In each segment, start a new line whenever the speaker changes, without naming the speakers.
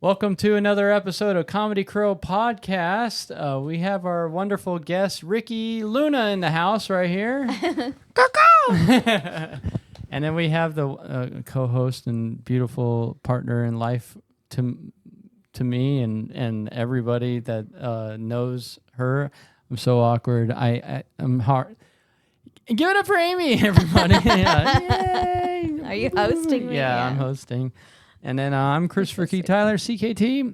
Welcome to another episode of KAWmedy Krow Podcast. We have our wonderful guest, Ricky Luna, in the house right here. And then we have the co-host and beautiful partner in life to me and everybody that knows her. I'm so awkward. I'm hard. Give it up for Amy, everybody. Yay.
Are you hosting me?
Yeah, I'm hosting. And then I'm Christopher Key Tyler, CKT.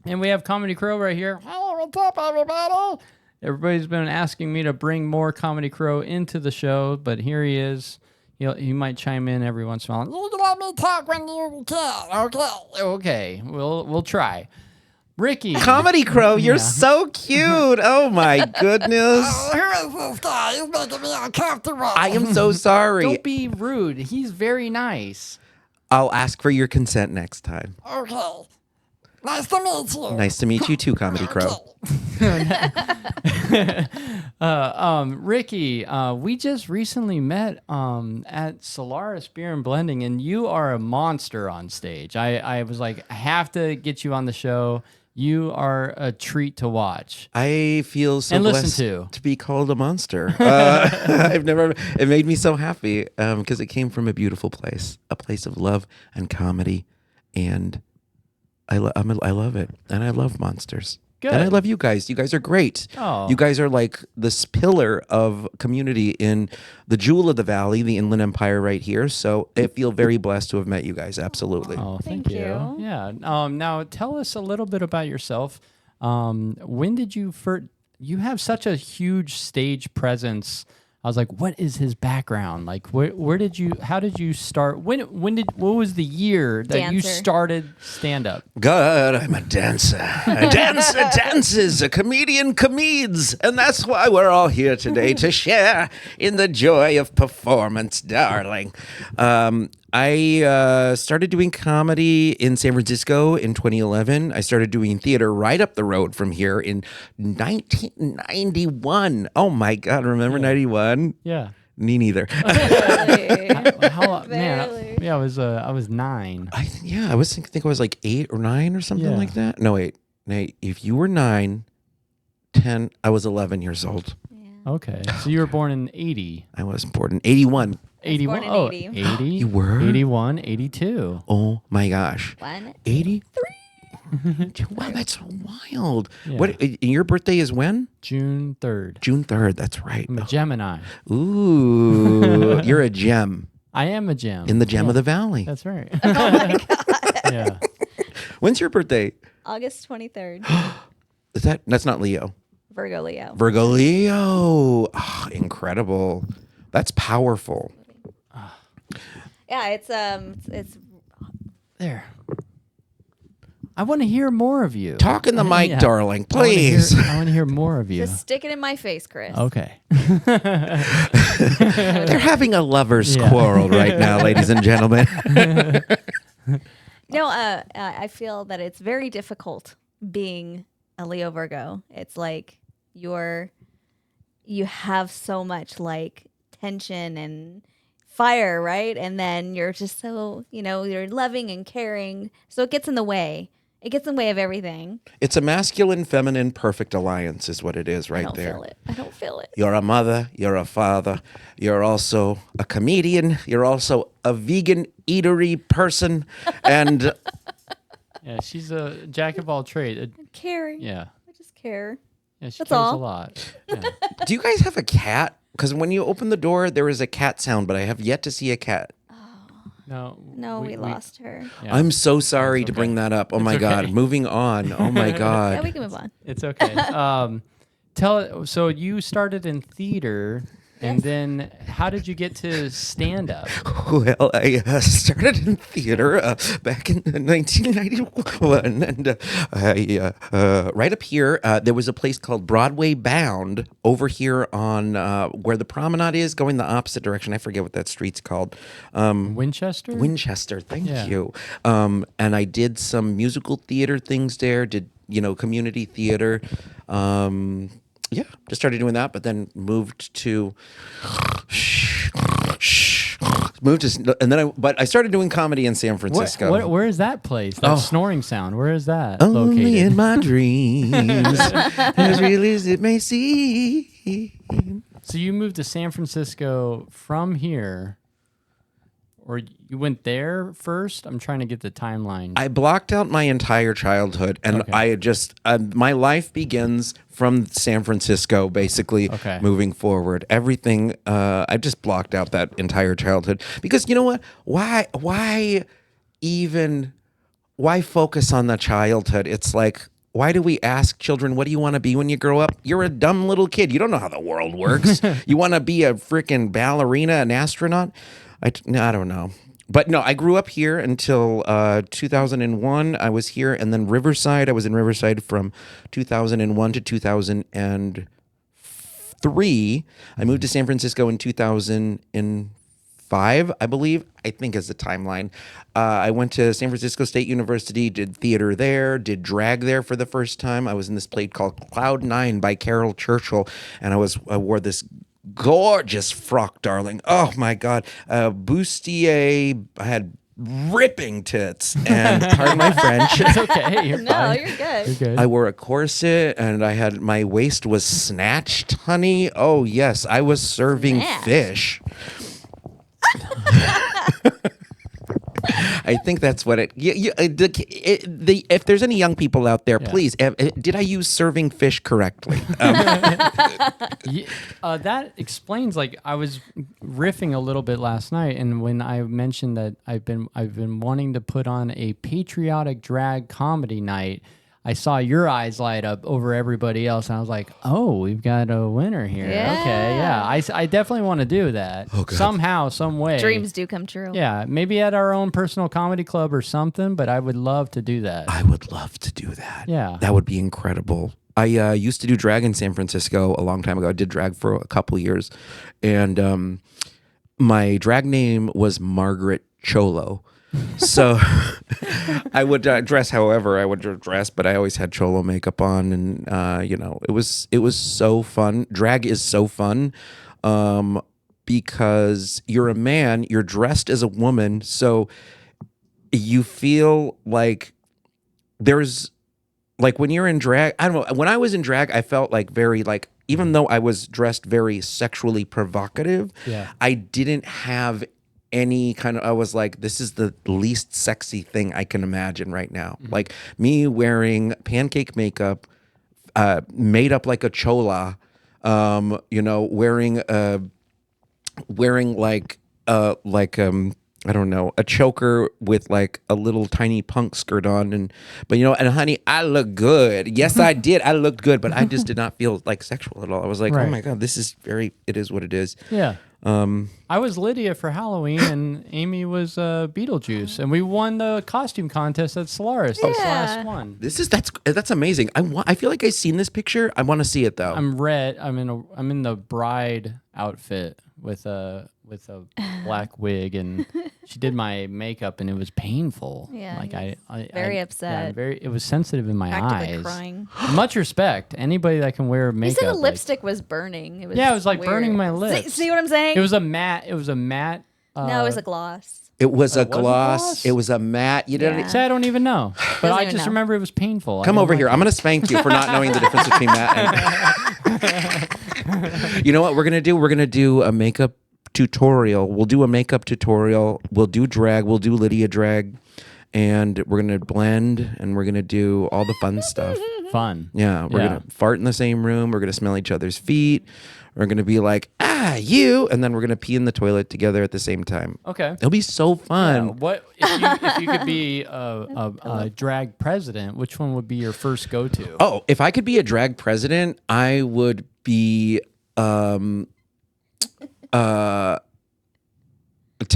And we have KAWmedy Krow right here. Hello, what's up, everybody? Everybody's been asking me to bring more KAWmedy Krow into the show, but here he is. He might chime in every once in a while. You let me talk when you can. Okay. We'll try. Ricky.
KAWmedy Krow, you're so cute. Oh, my goodness.
Who is this guy? He's making me uncomfortable.
I am so sorry.
Don't be rude. He's very nice.
I'll ask for your consent next time.
Okay. Nice to meet you.
Nice to meet you too, KAWmedy Krow.
Ricky, we just recently met at Solaris Beer and Blending, and you are a monster on stage. I was like, I have to get you on the show. You are a treat to watch.
I feel so
and
blessed to be called a monster. It made me so happy because it came from a beautiful place, a place of love and comedy, and I love it, and I love monsters.
Good.
And I love you guys. You guys are great.
Oh.
You guys are like this pillar of community in the jewel of the valley, the Inland Empire right here. So I feel very blessed to have met you guys. Absolutely.
Oh, thank
Thank
you.
you.
Yeah. Now tell us a little bit about yourself. When did you first? You have such a huge stage presence. I was like, what is his background? Like, where did you? How did you start? What was the year that you started stand up?
God, I'm a dancer. A dancer dances, a comedian comedies, and that's why we're all here today to share in the joy of performance, darling. I started doing comedy in San Francisco in 2011. I started doing theater right up the road from here in 1991. Oh my God, remember 91?
Yeah.
Me neither.
Man, I was 9.
I think I was like 8 or 9 or something like that. No, wait. Nate, if you were 9, 10, I was 11 years old.
Yeah.
Okay, so you were born in 80.
I was born in 81.
81.
born in
Oh,
80.
80.
You were?
81, 82.
Oh my gosh. 83.
1.
Wow, that's so wild.
Yeah.
What? And your birthday is when?
June 3rd.
June 3rd. That's right.
I'm a Gemini.
Ooh, you're a gem
I am a gem.
in the gem of the valley.
That's right.
Oh my God.
Yeah.
When's your birthday?
August 23rd.
That's not Leo.
Virgo Leo.
Virgo Leo. Oh, incredible. That's powerful.
Yeah, it's
There. I want to hear more of you.
Talk in the mic,
Yeah.
darling, please.
I want to hear more of you.
just stick it in my face, Chris.
Okay.
They're having a lover's quarrel right now, ladies and gentlemen.
No, I feel that it's very difficult being a Leo Virgo. It's like you have so much like tension and fire, right? And then you're just so, you're loving and caring. So it gets in the way. It gets in the way of everything.
It's a masculine, feminine, perfect alliance is what it is right there.
I don't feel it.
You're a mother, you're a father, you're also a comedian, you're also a vegan eatery person, and
Yeah, she's a jack of all trades.
Caring.
Yeah.
I just care.
Yeah, she
That's
cares
all.
a lot. Yeah.
do you guys have a cat? Because when you open the door, there is a cat sound, but I have yet to see a cat.
No,
We lost her.
Yeah.
I'm so sorry
It's
to
okay.
bring that up. Oh my
okay.
God. Moving on. Oh my
Yeah,
God.
we can move on.
It's okay. So you started in theater, and then how did you get to stand up?
Well, I started in theater back in 1991, and right up here, there was a place called Broadway Bound over here on where the promenade is, going the opposite direction. I forget what that street's called.
Winchester?
Winchester, thank
Yeah.
you. And I did some musical theater things there, did, community theater. Yeah, just started doing that, but then moved to moved to, and then but I started doing comedy in San Francisco.
Where is that place? That snoring sound. Where is that
Only
located?
in my dreams, as real as it may seem.
So you moved to San Francisco from here, or you went there first? I'm trying to get the timeline.
I blocked out my entire childhood, and
Okay.
I just my life begins from San Francisco, basically.
Okay.
Moving forward, everything I just blocked out that entire childhood because you know what? Why focus on the childhood? It's like, why do we ask children, what do you want to be when you grow up? You're a dumb little kid. You don't know how the world works. You want to be a freaking ballerina, an astronaut? I don't know. But no, I grew up here until 2001. I was here, and then Riverside. I was in Riverside from 2001 to 2003. I moved to San Francisco in 2005, I believe. I think is the timeline. I went to San Francisco State University, did theater there, did drag there for the first time. I was in this play called Cloud 9 by Carol Churchill, and I wore this gorgeous frock, darling. Oh my God. Bustier. I had ripping tits, and pardon my French.
It's okay. You're
No,
fine.
you're good.
You're good.
I wore a corset, and my waist was snatched, honey. Oh yes, I was serving
Snatched.
fish. I think that's what if there's any young people out there, please, did I use serving fish correctly?
That explains. Like, I was riffing a little bit last night, and when I mentioned that I've been wanting to put on a patriotic drag comedy night, I saw your eyes light up over everybody else, and I was like, "Oh, we've got a winner here."
Yeah.
Okay, yeah, I definitely want to do that somehow, some way.
Dreams do come true.
Yeah, maybe at our own personal comedy club or something, but I would love to do that.
I would love to do that.
Yeah.
That would be incredible. I used to do drag in San Francisco a long time ago. I did drag for a couple years, and my drag name was Margaret Cholo. So I would dress however I would dress, but I always had cholo makeup on, and it was so fun. Drag is so fun because you're a man, you're dressed as a woman, so you feel like there's like when you're in drag. I don't know. When I was in drag, I felt like very like, even though I was dressed very sexually provocative, I didn't have any kind of, I was like, this is the least sexy thing I can imagine right now.
Mm-hmm.
Like me wearing pancake makeup, made up like a chola, wearing like I don't know, a choker with like a little tiny punk skirt on, but honey, I look good. Yes, I did. I looked good, but I just did not feel like sexual at all. I was like,
Right.
oh my God, it is what it is.
Yeah. I was Lydia for Halloween, and Amy was Beetlejuice, and we won the costume contest at Solaris this last one.
That's amazing. I feel like I've seen this picture. I want to see it though.
I'm red. I'm in the bride outfit with a black wig, and she did my makeup, and it was painful.
Yeah,
like
he
I
was very upset.
It was sensitive in my
Practically
eyes.
crying.
Much respect. Anybody that can wear
He
makeup.
said the
like-
lipstick was burning. It was
Yeah, it was like
weird.
burning my lips.
See what I'm saying?
It was a matte.
no, it was a gloss.
It was a
was it
gloss.
gloss?
It was a matte. You didn't.
Yeah.
See, I don't even know, but
Doesn't
I
even
just
know.
remember it was painful.
Come over here. I'm going to spank you for not knowing the difference between that and... You know what we're going to do? We're going to do a makeup tutorial. We'll do a makeup tutorial. We'll do drag. We'll do Lydia drag. And we're going to blend, and we're going to do all the fun stuff.
Fun.
Yeah. We're going to fart in the same room. We're going to smell each other's feet. We're going to be like, you. And then we're going to pee in the toilet together at the same time.
Okay.
It'll be so fun.
What if you could be a drag president? Which one would be your first go-to?
Oh, if I could be a drag president, I would be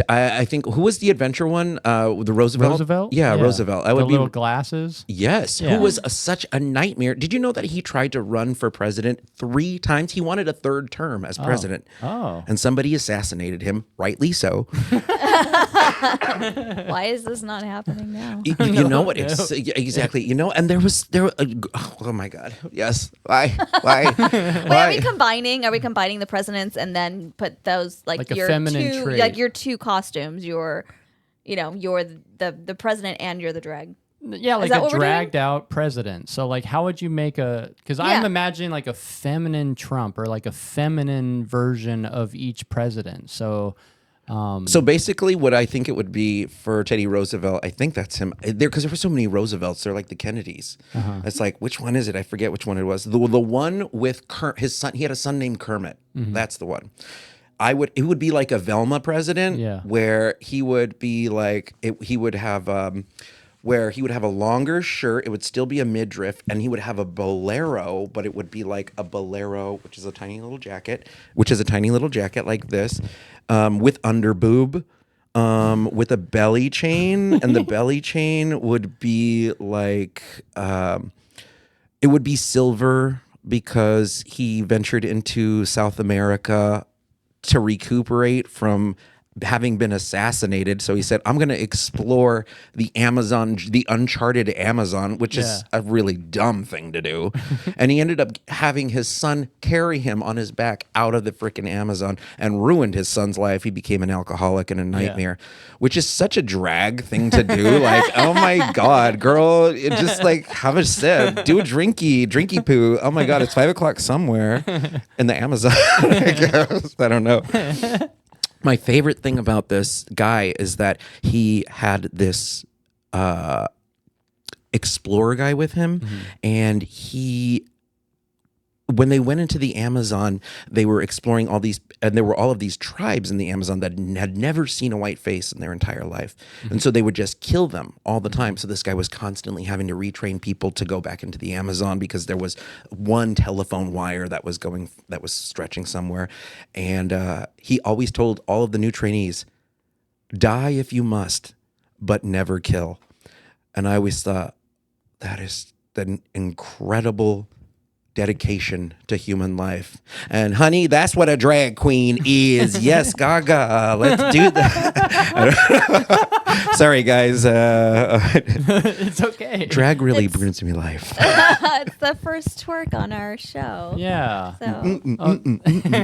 I think, who was the adventure one? The Roosevelt?
Roosevelt?
Yeah, Roosevelt. I would
the
be
little glasses.
Yes,
Yeah.
who was such a nightmare. Did you know that he tried to run for president 3 times? He wanted a 3rd term as president.
Oh.
And somebody assassinated him, rightly so.
Why is this not happening now?
You know what? It's exactly. You know, and oh my God, yes. Why?
Wait, are we combining? Are we combining the presidents and then put those
Like a
your
feminine
two,
trait.
like your two costumes? You're the president and you're the drag.
Yeah, like
that
a
what we're doing?
dragged out president. So like how would you make because I'm imagining like a feminine Trump or like a feminine version of each president. So
So basically, what I think it would be for Teddy Roosevelt, I think that's him. Because there were so many Roosevelts. They're like the Kennedys. It's like, which one is it? I forget which one it was. The one with his son. He had a son named Kermit. That's the one. It would be like a Velma president, where he would be like he would have where he would have a longer shirt. It would still be a midriff, and he would have a bolero, but it would be like a bolero, which is a tiny little jacket, like this, with underboob, with a belly chain, and the belly chain would be like, it would be silver because he ventured into South America to recuperate from having been assassinated. So he said, I'm going to explore the Amazon, the uncharted Amazon, which is a really dumb thing to do. And he ended up having his son carry him on his back out of the freaking Amazon and ruined his son's life. He became an alcoholic and a nightmare, which is such a drag thing to do. Like, oh my God, girl, it just like have a sip, do a drinky poo. Oh my God, it's 5 o'clock somewhere in the Amazon. I guess. I don't know. My favorite thing about this guy is that he had this explorer guy with him, and when they went into the Amazon, they were exploring all these, and there were all of these tribes in the Amazon that had never seen a white face in their entire life. And so they would just kill them all the time. So this guy was constantly having to retrain people to go back into the Amazon because there was one telephone wire that was stretching somewhere. And he always told all of the new trainees, die if you must, but never kill. And I always thought, that is an incredible dedication to human life. And honey, that's what a drag queen is. Yes, Gaga. Let's do that. Sorry, guys.
it's okay.
Drag really brings me life.
It's the first twerk on our show.
Yeah.
So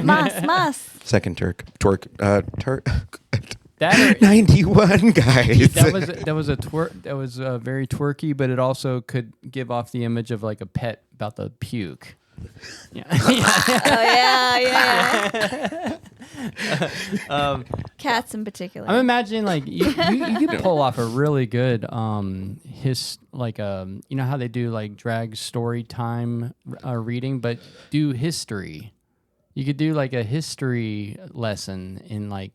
mas.
Second twerk. 91 guys.
That was a twerk. That was very twerky, but it also could give off the image of like a pet about to puke. Yeah.
Cats in particular.
I'm imagining like you could pull off a really good you know how they do like drag story time reading, but do history. You could do like a history lesson in like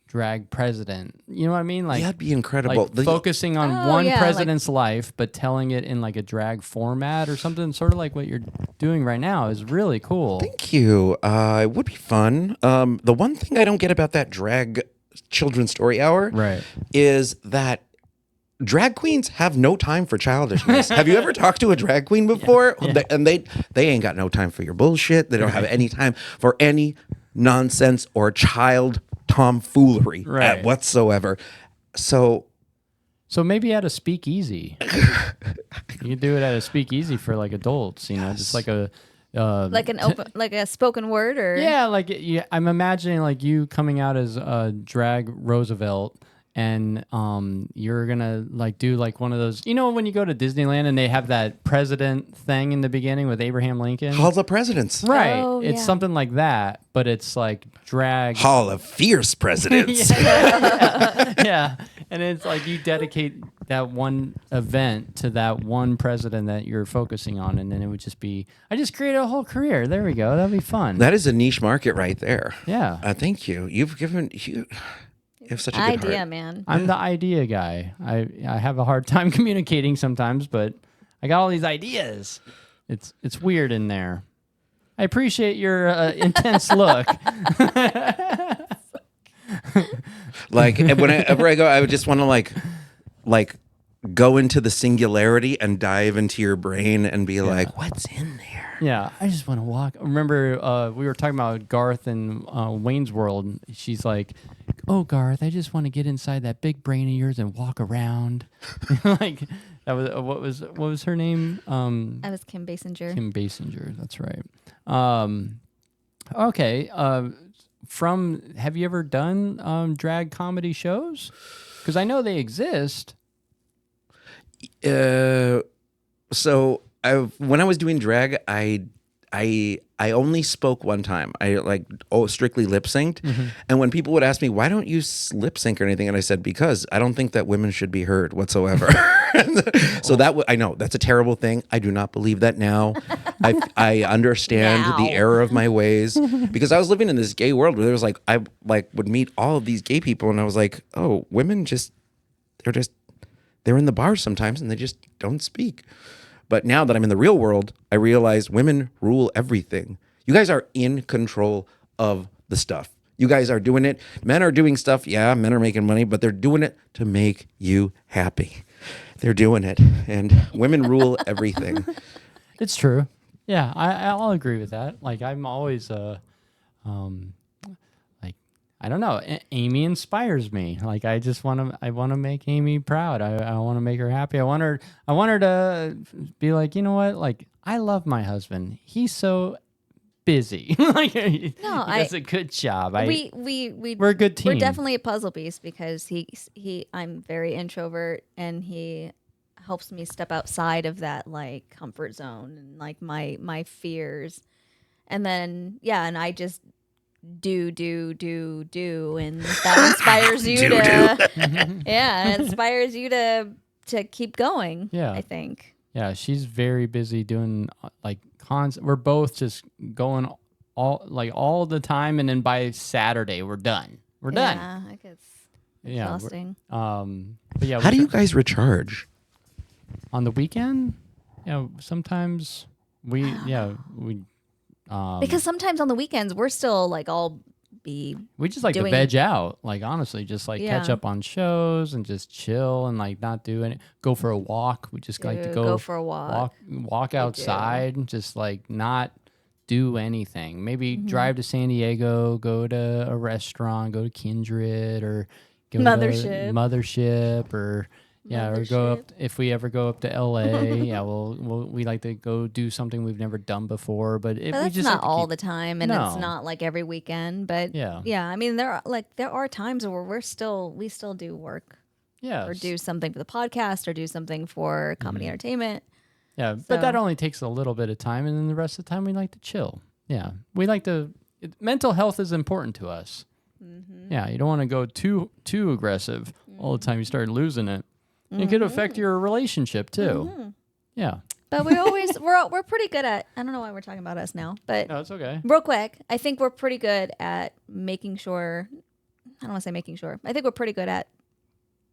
drag president. You know what I mean? Like
that'd be incredible.
Like focusing on one president's life, but telling it in like a drag format or something, sort of like what you're doing right now is really cool.
Thank you. It would be fun. The one thing I don't get about that drag children's story hour is that drag queens have no time for childishness. Have you ever talked to a drag queen before? Yeah. They ain't got no time for your bullshit. They don't have any time for any nonsense or child tomfoolery whatsoever. So
maybe at a speakeasy. You can do it at a speakeasy for like adults, you know, just like a
like an open, like a spoken word, or
I'm imagining like you coming out as a drag Roosevelt, and you're gonna like do like one of those, you know, when you go to Disneyland and they have that president thing in the beginning with Abraham Lincoln,
Hall of Presidents,
right? It's something like that, but it's like drag
Hall of Fierce Presidents.
yeah. And it's like you dedicate that one event to that one president that you're focusing on, and then it would just be, I just created a whole career. There we go. That'd be fun.
That is a niche market right there.
Yeah.
Thank you. You have such a good
idea,
heart.
man.
I'm the idea guy. I have a hard time communicating sometimes, but I got all these ideas. It's weird in there. I appreciate your intense look.
Like whenever I go, I would just want to like go into the singularity and dive into your brain and be like, what's in there?
Yeah, I just want to walk. Remember, we were talking about Garth and Wayne's World. She's like, "Oh, Garth, I just want to get inside that big brain of yours and walk around." Like that was what was her name?
I was Kim Basinger.
Kim Basinger. That's right. Okay. Have you ever done drag comedy shows? Because I know they exist.
So when I was doing drag, I only spoke one time. I strictly lip synced. And when people would ask me, why don't you lip sync or anything? And I said, because I don't think that women should be heard whatsoever. So I know that's a terrible thing. I do not believe that now. I understand the error of my ways, because I was living in this gay world where there was I would meet all of these gay people and I was like, oh, women they're in the bars sometimes and they just don't speak. But now that I'm in the real world, I realize women rule everything. You guys are in control of the stuff. You guys are doing it. Men are doing stuff. Yeah, men are making money, but they're doing it to make you happy. They're doing it. And women rule everything.
It's true. Yeah, I'll agree with that. Like, I'm always, I don't know. Amy inspires me. Like, I want to make Amy proud. I want to make her happy. I want her to be like, you know what? Like, I love my husband. He's so busy. Like, he does a good job. We're a good team.
We're definitely a puzzle piece because I'm very introvert and he helps me step outside of that like comfort zone and like my fears. And then and I just do and that inspires you it inspires you to keep going. I think
she's very busy doing like we're both just going all the time, and then by Saturday we're done.
I think it's exhausting.
But
how do you guys recharge
on the weekend? Sometimes we
because sometimes on the weekends we're still like we
just like to veg out, like honestly, just like catch up on shows and just chill and like not do any, go for a walk. We just like to go
for a
walk outside and just like not do anything. Maybe drive to San Diego, go to a restaurant, go to Kindred or go to Mothership or or go up if we ever go up to LA. We like to go do something we've never done before. But
that's not all the time, and it's not like every weekend. But I mean, there are times where we still do work, or do something for the podcast, or do something for comedy entertainment.
Yeah, but that only takes a little bit of time, and then the rest of the time we like to chill. Yeah, we like to. Mental health is important to us. Yeah, you don't want to go too aggressive all the time. You start losing it. It could affect your relationship too. Yeah.
But we're pretty good at, I don't know why we're talking about us now, but
no, it's okay.
Real quick, I think we're pretty good at making sure, I don't want to say making sure. I think we're pretty good at,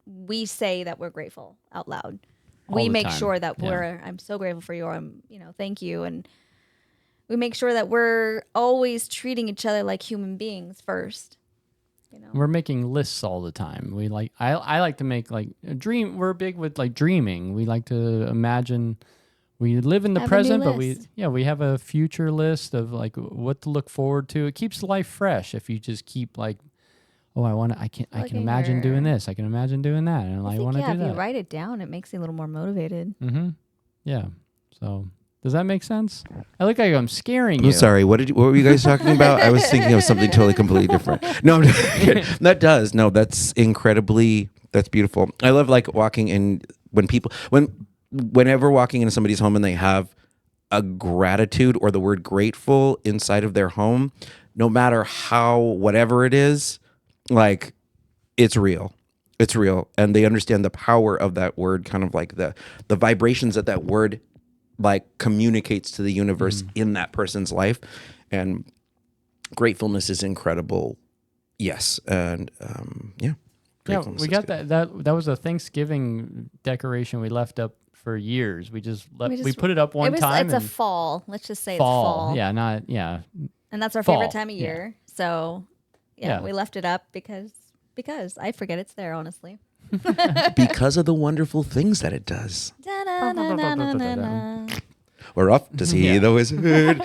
we say that we're grateful out loud. We make sure that I'm so grateful for you, or thank you. And we make sure that we're always treating each other like human beings first.
We're making lists all the time. I like to make like a dream. We're big with like dreaming. We like to imagine. We live in the present, but we have a future list of like what to look forward to. It keeps life fresh if you just keep like, I can imagine doing this. I can imagine doing that, and I want to do that.
If you write it down, it makes you a little more motivated.
Yeah. So. Does that make sense? I look like I'm scaring you.
I'm sorry. What were you guys talking about? I was thinking of something totally completely different. No, that does. No, that's beautiful. I love like walking in whenever walking into somebody's home and they have a gratitude or the word grateful inside of their home, no matter how, whatever it is, like it's real. It's real. And they understand the power of that word, kind of like the vibrations that word like communicates to the universe in that person's life. And gratefulness is incredible. Yes. And
we got that was a Thanksgiving decoration we left up for years. We put it up one time.
It's a fall. Let's just say it's fall.
Yeah,
and that's our favorite time of year. So we left it up because I forget it's there, honestly.
Because of the wonderful things that it does. We're off to see the wizard.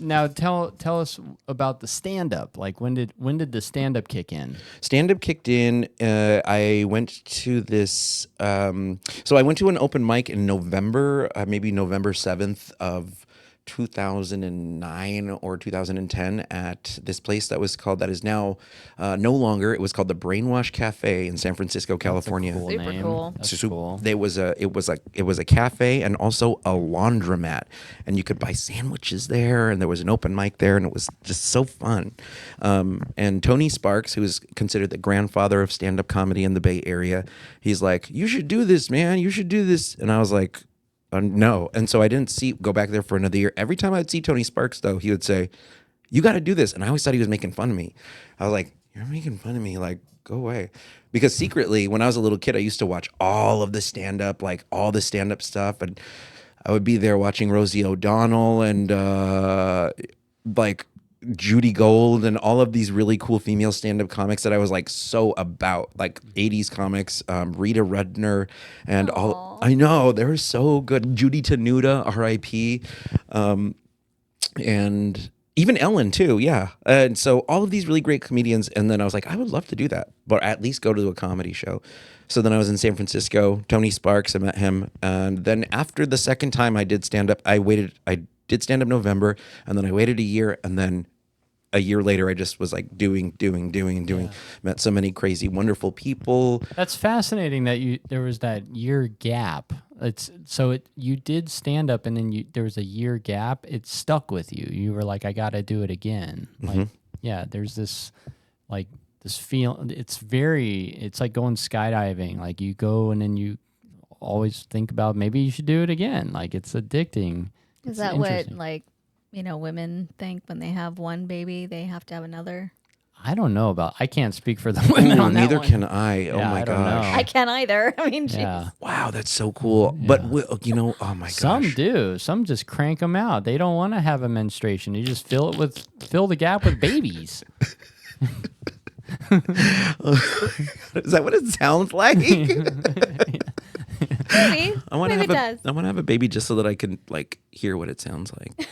Now tell us about the stand up. Like when did the stand up kick in?
Stand up kicked in. I went to this. So I went to an open mic in November, maybe November 7th of 2009 or 2010 at this place that is now no longer. It was called the Brainwash Cafe in San Francisco, California.
Super cool.
That's
So
cool.
it was a cafe and also a laundromat, and you could buy sandwiches there, and there was an open mic there, and it was just so fun. And Tony Sparks, who is considered the grandfather of stand-up comedy in the Bay Area, he's like, "You should do this, man. You should do this." And I was like, no. And so I didn't go back there for another year. Every time I'd see Tony Sparks, though, he would say, "You got to do this." And I always thought he was making fun of me. I was like, "You're making fun of me. Like, go away." Because secretly, when I was a little kid, I used to watch all of the stand-up, like all the stand-up stuff. And I would be there watching Rosie O'Donnell and like Judy Gold and all of these really cool female stand-up comics that I was like so about, like 80s comics, Rita Rudner and all. I know, they were so good. Judy Tenuta, R.I.P. And even Ellen too, yeah. And so all of these really great comedians. And then I was like, I would love to do that, but at least go to a comedy show. So then I was in San Francisco, Tony Sparks, I met him. And then after the second time I did stand-up, I did stand-up November, and then I waited a year, and then a year later, I just was like doing. Yeah. Met so many crazy, wonderful people.
That's fascinating that there was that year gap. You did stand up and then there was a year gap. It stuck with you. You were like, I got to do it again. Like, there's this feel. It's like going skydiving. Like you go and then you always think about maybe you should do it again. Like it's addicting.
Is that what women think when they have one baby, they have to have another?
I don't know I can't speak for the women on that
neither
one.
can I. Oh
Yeah,
my
I don't
gosh.
know.
I can't either. I mean,
Yeah.
Wow, that's so cool.
Yeah.
But oh my gosh.
Some do. Some just crank them out. They don't want to have a menstruation. You just fill the gap with babies.
Is that what it sounds like?
maybe.
I want to
Maybe
have
it does.
I want to have a baby just so that I can like hear what it sounds like.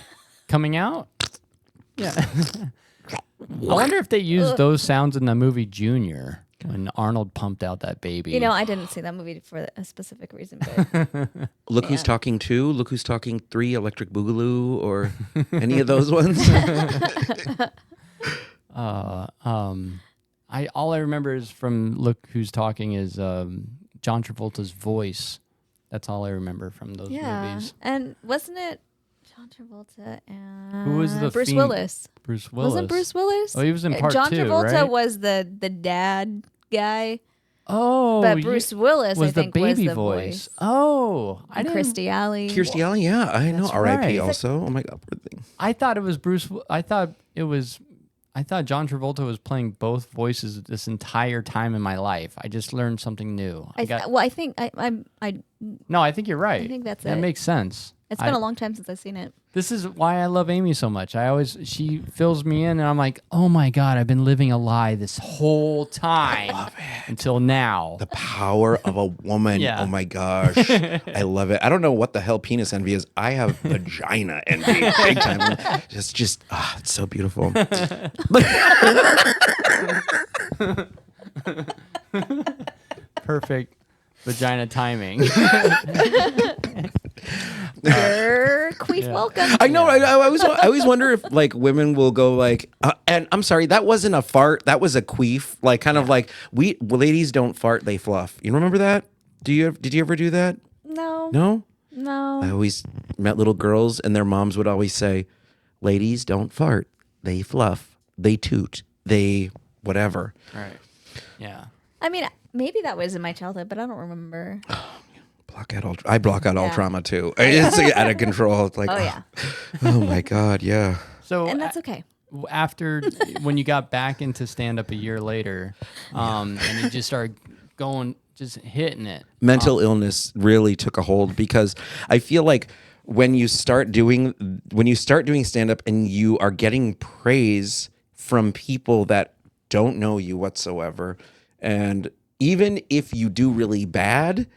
Coming out? Yeah. I wonder if they used those sounds in the movie Junior when Arnold pumped out that baby.
I didn't see that movie for a specific reason, but
Look Who's Talking 2, Look Who's Talking 3, Electric Boogaloo, or any of those ones.
All I remember is from Look Who's Talking is John Travolta's voice. That's all I remember from those movies.
And wasn't it John Travolta and
Who was the
Bruce Willis?
Bruce Willis.
Wasn't Bruce Willis?
Oh, he was in part
John
2,
Travolta
right?
was the dad guy,
Oh,
but Bruce Willis
was
I think
the baby
was the
voice.
voice.
Oh, I
And
didn't.
Kirstie Alley.
Kirstie Alley, yeah, I know.
That's
R.I.P.
right.
also. Oh my God, poor thing.
I thought it was Bruce. I thought John Travolta was playing both voices this entire time in my life. I just learned something new.
I think
No, I think you're right.
I think that's
that
it.
makes sense.
It's been a long time since I've seen it.
This is why I love Amy so much. She fills me in, and I'm like, oh my God, I've been living a lie this whole time until now.
The power of a woman.
Yeah.
Oh my gosh. I love it. I don't know what the hell penis envy is. I have vagina envy big time. It's so beautiful.
Perfect vagina timing.
Queef welcome.
I know. I always wonder if like women will go like, and I'm sorry, that wasn't a fart. That was a queef. Like kind of like ladies don't fart, they fluff. You remember that? Did you ever do that?
No.
No.
No.
I always met little girls and their moms would always say, ladies don't fart, they fluff, they toot, they whatever.
Right. Yeah.
I mean, maybe that was in my childhood, but I don't remember.
I block out all
Yeah.
trauma too. It's out of control. It's like,
Oh, yeah.
oh my God, yeah.
So
And that's okay.
after when you got back into stand up a year later, and you just started going, just hitting it.
Mental illness really took a hold because I feel like when you start doing stand up and you are getting praise from people that don't know you whatsoever, and even if you do really bad,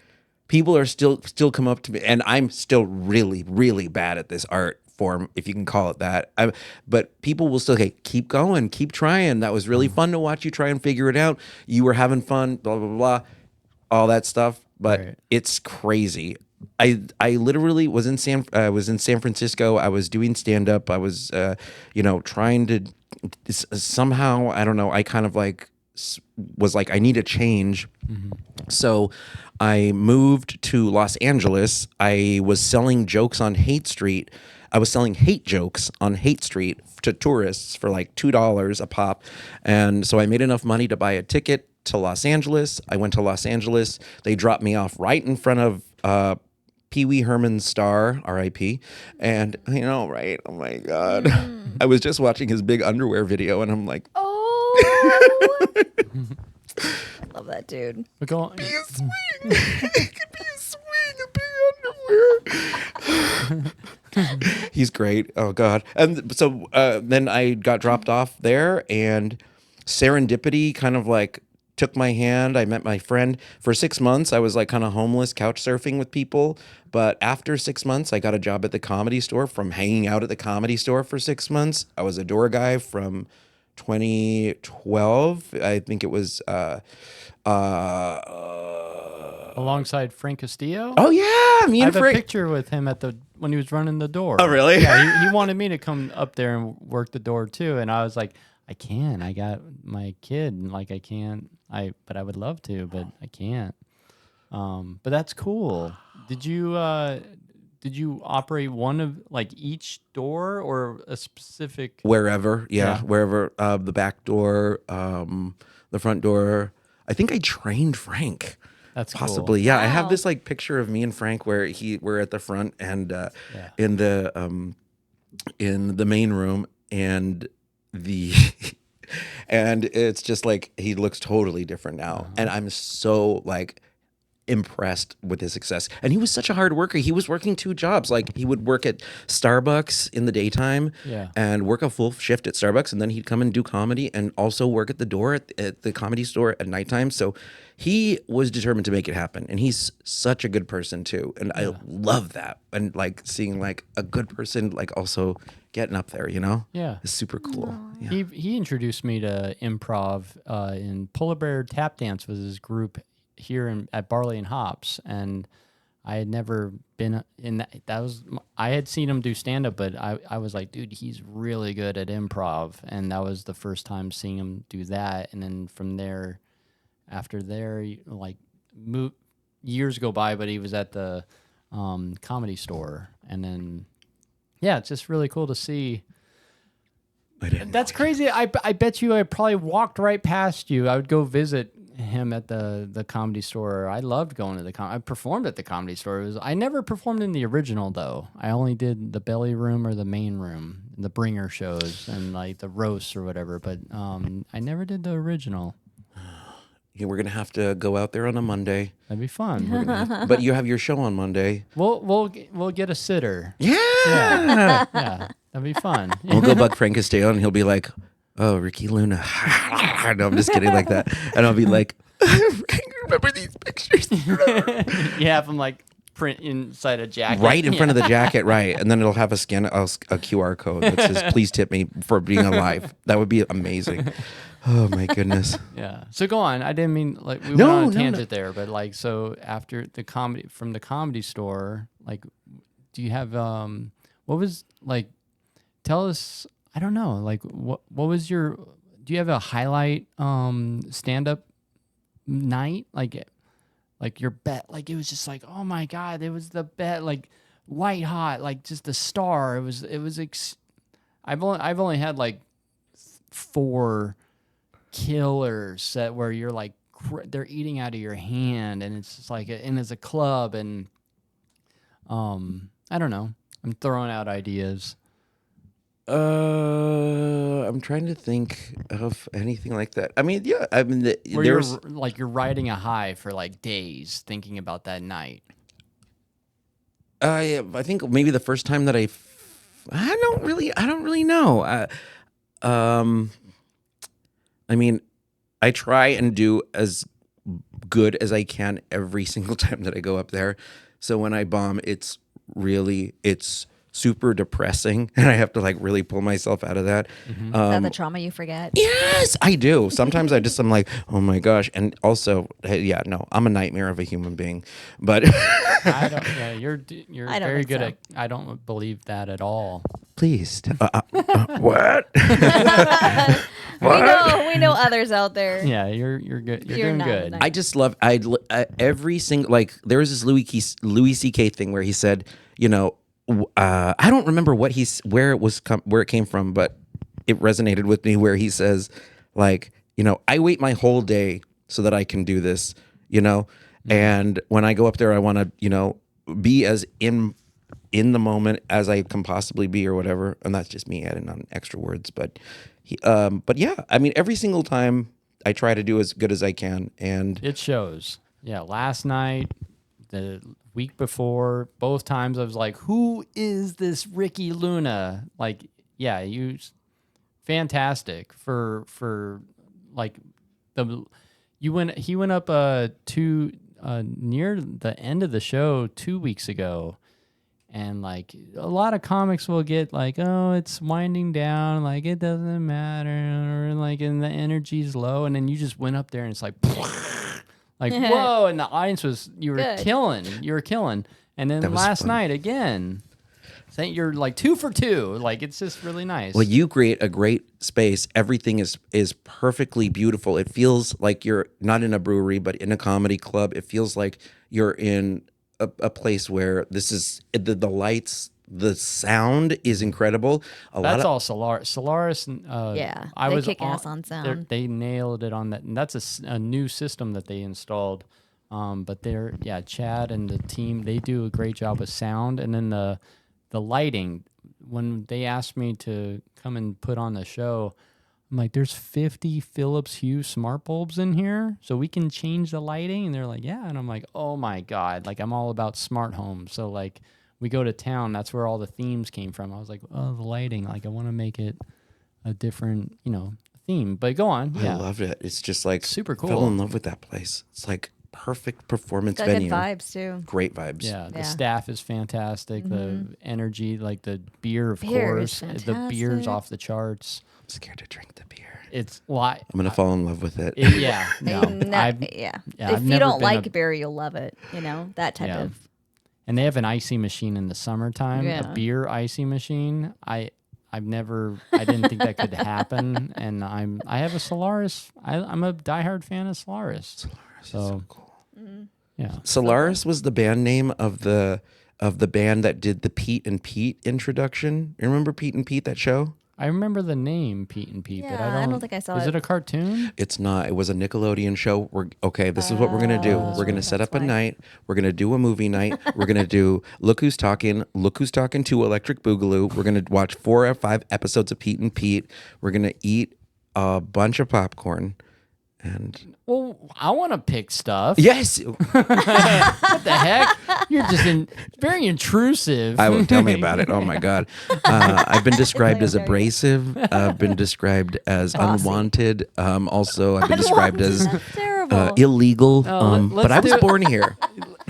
people are still come up to me, and I'm still really, really bad at this art form, if you can call it that. But people will still, hey, keep going, keep trying. That was really fun to watch you try and figure it out. You were having fun, blah, blah, blah, all that stuff. But it's crazy. I literally was in San Francisco. I was doing stand up. I was trying to somehow, I don't know, I kind of like was like, I need a change. So I moved to Los Angeles. I was selling jokes on Hate Street. I was selling hate jokes on Hate Street to tourists for like $2 a pop. And so I made enough money to buy a ticket to Los Angeles. I went to Los Angeles. They dropped me off right in front of Pee Wee Herman's star, R.I.P. And right? Oh my God. I was just watching his big underwear video, and I'm like,
oh, love that dude.
We're going.
Be a swing. It could be a swing, a big underwear. He's great. Oh God. And so then I got dropped off there, and serendipity kind of like took my hand. I met my friend for 6 months. I was like kind of homeless, couch surfing with people. But after 6 months, I got a job at the Comedy Store from hanging out at the Comedy Store for 6 months. I was a door guy from 2012. I think it was
Alongside Frank Castillo.
oh yeah, me
I
and
have a
Frank.
picture with him when he was running the door.
Oh really?
Yeah, he wanted me to come up there and work the door too, and I was like, I can't. I got my kid, and like I can't. But I would love to, but I can't. But that's cool. Did you operate one of like each door or a specific?
Wherever,
Yeah.
wherever. The back door, the front door. I think I trained Frank.
That's
Possibly,
cool.
yeah. I have
Wow.
this like picture of me and Frank where we're at the front and in the main room, and and it's just like he looks totally different now, and I'm so like impressed with his success. And he was such a hard worker. He was working 2 jobs. Like he would work at Starbucks in the daytime and work a full shift at Starbucks, and then he'd come and do comedy and also work at the door at the Comedy Store at nighttime. So he was determined to make it happen, and he's such a good person too, and I love that. And like seeing like a good person like also getting up there,
Yeah.
it's super cool. Yeah.
He introduced me to improv in Polar Bear Tap Dance was his group here at Barley and Hops, and I had never been in that. I had seen him do stand up, but I was like, dude, he's really good at improv, and that was the first time seeing him do that. And then from there, after there, like years go by, but he was at the Comedy Store, and then it's just really cool to see. That's crazy. I bet you I probably walked right past you. I would go visit him at the Comedy Store. I loved going to I performed at the Comedy Store. I never performed in the original though. I only did the belly room or the main room, the bringer shows and like the roasts or whatever. But I never did the original.
Yeah, we're gonna have to go out there on a Monday.
That'd be fun.
But you have your show on Monday.
We'll get a sitter.
Yeah.
Yeah, that'd be fun.
We'll go bug Frank Castillo, and he'll be like, "Oh, Ricky Luna." No, I'm just kidding, like that. And I'll be like, "Remember these pictures?"
You have him like print inside a jacket,
Right in front of the jacket, right? And then it'll have a QR code that says, "Please tip me for being alive." That would be amazing. Oh my goodness.
Yeah. So go on. I didn't mean like we went
No,
on a
no,
tangent there, but like so after the Comedy Store, like do you have what was like tell us, I don't know, like what was your, do you have a highlight stand up night? Like your bet, like it was just like, oh my God, it was the bet, like white hot, like just a star. I've only had like 4 killers set where you're like they're eating out of your hand, and it's just like and it's a club, and I don't know, I'm throwing out ideas.
I'm trying to think of anything like that. I mean, yeah, I mean,
Where
there's
you're riding a high for like days thinking about that night.
I think maybe the first time that I don't really know. I mean, I try and do as good as I can every single time that I go up there. So when I bomb, it's super depressing, and I have to like really pull myself out of that.
Is that the trauma you forget?
Yes, I do. Sometimes I'm like, oh my gosh. And also, hey, yeah, no, I'm a nightmare of a human being. But
I don't. Yeah, you're
I don't
very
think
good
so.
at. I don't believe that at all.
please, what?
We know others out there.
Yeah, you're good. You're doing
not
good.
a
I just love every single like there was this Louis C.K. thing where he said, you know, I don't remember where it came from, but it resonated with me where he says like, you know, I wait my whole day so that I can do this, you know, and when I go up there, I want to, you know, be as in the moment as I can possibly be or whatever, and that's just me adding on extra words, but yeah, I mean, every single time I try to do as good as I can, and
It shows. Yeah, last night, the week before, both times I was like, "Who is this Ricky Luna?" Like, yeah, fantastic for like he went up to near the end of the show 2 weeks ago. And like a lot of comics will get like, oh, it's winding down, like it doesn't matter, or like and the energy's low, and then you just went up there and it's like, like whoa, and the audience you were
Good.
killing, and then
That was
last
fun.
night again, saying you're like 2 for 2, like it's just really nice.
well, you create a great space. Everything is perfectly beautiful. It feels like you're not in a brewery, but in a comedy club. It feels like you're in a place where this is the lights, the sound is incredible.
That's all Solaris. Solaris,
Yeah,
I
they
was
kick ass on sound.
They nailed it on that, and that's a new system that they installed. But Chad and the team, they do a great job with sound, and then the lighting. When they asked me to come and put on the show, I'm like, there's 50 Philips Hue smart bulbs in here, so we can change the lighting. And they're like, yeah. And I'm like, oh my God, like I'm all about smart home. So like we go to town, that's where all the themes came from. I was like, oh, the lighting, like I want to make it a different, theme. But go on.
I
Yeah.
loved it. It's just like
Super cool.
Fell in love with that place. It's like perfect performance
Got good
venue.
vibes too.
Great vibes.
Yeah, the
Yeah.
staff is fantastic. The energy, like the beer, of
Beer is
course. The beer's
fantastic.
off the charts.
I'm scared to drink the beer.
It's why.
I'm gonna fall in love with it.
Yeah, no.
Yeah.
I've
If you
never
don't
been
like
a-
beer, you'll love it. That type
Yeah.
of.
And they have an icy machine in the summertime,
Yeah.
a beer icy machine. I didn't think that could happen. And I have a Solaris. I'm a diehard fan of Solaris. So
Cool.
yeah.
Solaris was the band name of the band that did the Pete and Pete introduction. You remember Pete and Pete, that show?
I remember the name Pete and Pete, but
Yeah, I don't think I saw
Is
it.
it a cartoon?
It's not. It was a Nickelodeon show. This is what we're gonna do. We're gonna set up a night. We're gonna do a movie night. We're gonna do Look Who's Talking 2, Electric Boogaloo. We're gonna watch 4 or 5 episodes of Pete and Pete. We're gonna eat a bunch of popcorn. And
Well, I want to pick stuff.
yes,
What the heck? You're just very intrusive.
I will tell me about it. Oh my God, I've been described as abrasive. I've been described as unwanted. Also, I've been described as
That's terrible.
illegal.
let's
But I was
do it.
born here.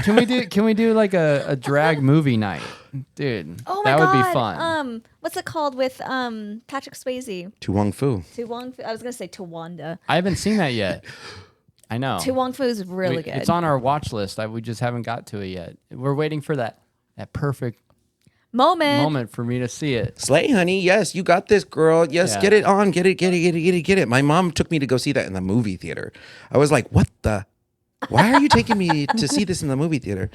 Can we do like a drag movie night, dude?
Oh my
that
god.
would be fun.
What's it called with Patrick Swayze?
To Wong Fu.
To Wong Fu. I was gonna say Tawanda.
I haven't seen that yet. I know.
To Wong Fu is really
We-
good.
It's on our watch list. We just haven't got to it yet. We're waiting for that perfect moment for me to see it.
Slay, honey. Yes, you got this, girl. Yes,
Yeah.
get it on. Get it. My mom took me to go see that in the movie theater. I was like, what the? Why are you taking me to see this in the movie theater?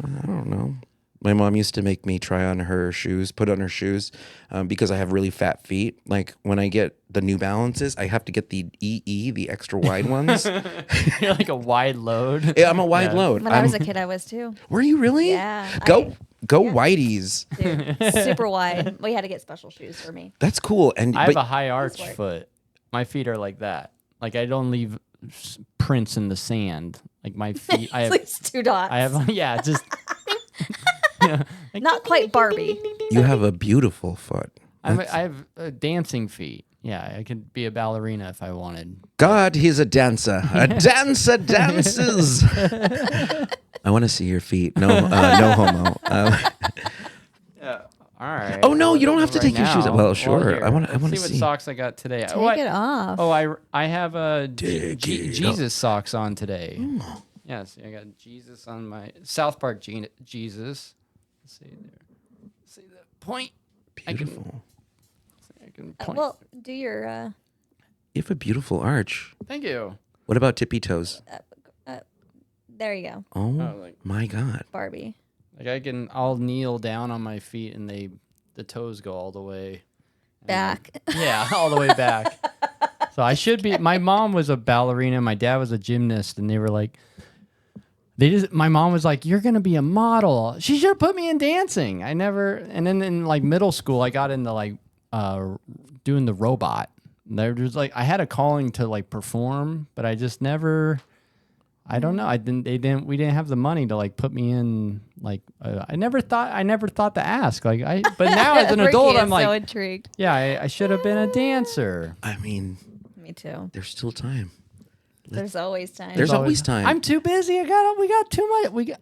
I don't know. My mom used to make me try on her shoes, put on her shoes, because I have really fat feet. Like when I get the New Balances, I have to get the EE, the extra wide ones.
You're like a wide load.
Yeah, I'm a wide load.
when I was a kid, I was too.
Were you really?
Yeah,
Go Whiteys.
Dude, super wide. We had to get special shoes for me.
That's cool. And
I have
but
a high arch
work.
foot. My feet are like that. Like I don't leave prints in the sand. Like my feet. I
At
have.
least 2 dots.
I have. Yeah. Just. Like,
Not quite Barbie.
you have a beautiful foot.
I have dancing feet. Yeah, I could be a ballerina if I wanted.
God, he's a dancer. A dancer dances. I want to see your feet. No, no homo.
All right.
Oh, no, you don't have to take your shoes off. Well, sure.
Here,
I wanna
let's see
see.
what socks I got today.
Take it off.
Oh, I have a
it
Jesus socks on today. Yes, I got Jesus on my South Park Jesus. Let's see there. See the point.
Beautiful.
I can point.
Well, do your
You have a beautiful arch.
Thank you.
What about tippy toes?
there you go,
Oh,
like-
my God.
Barbie.
Like I'll kneel down on my feet and the toes go all the way
Back.
Yeah, all the way back. So I should be. My mom was a ballerina. My dad was a gymnast, and they were like, my mom was like, "You're gonna be a model." She should have put me in dancing. I never. And then in like middle school, I got into like doing the robot. They're just like, I had a calling to like perform, but I just never. I don't know. We didn't have the money to like put me in. Like, I never thought to ask. Like, but now as an adult, I'm like,
so intrigued.
yeah, I should have been a dancer.
I mean,
Me too.
there's still time.
There's always time.
There's always time.
I'm too busy. We got too much.
We have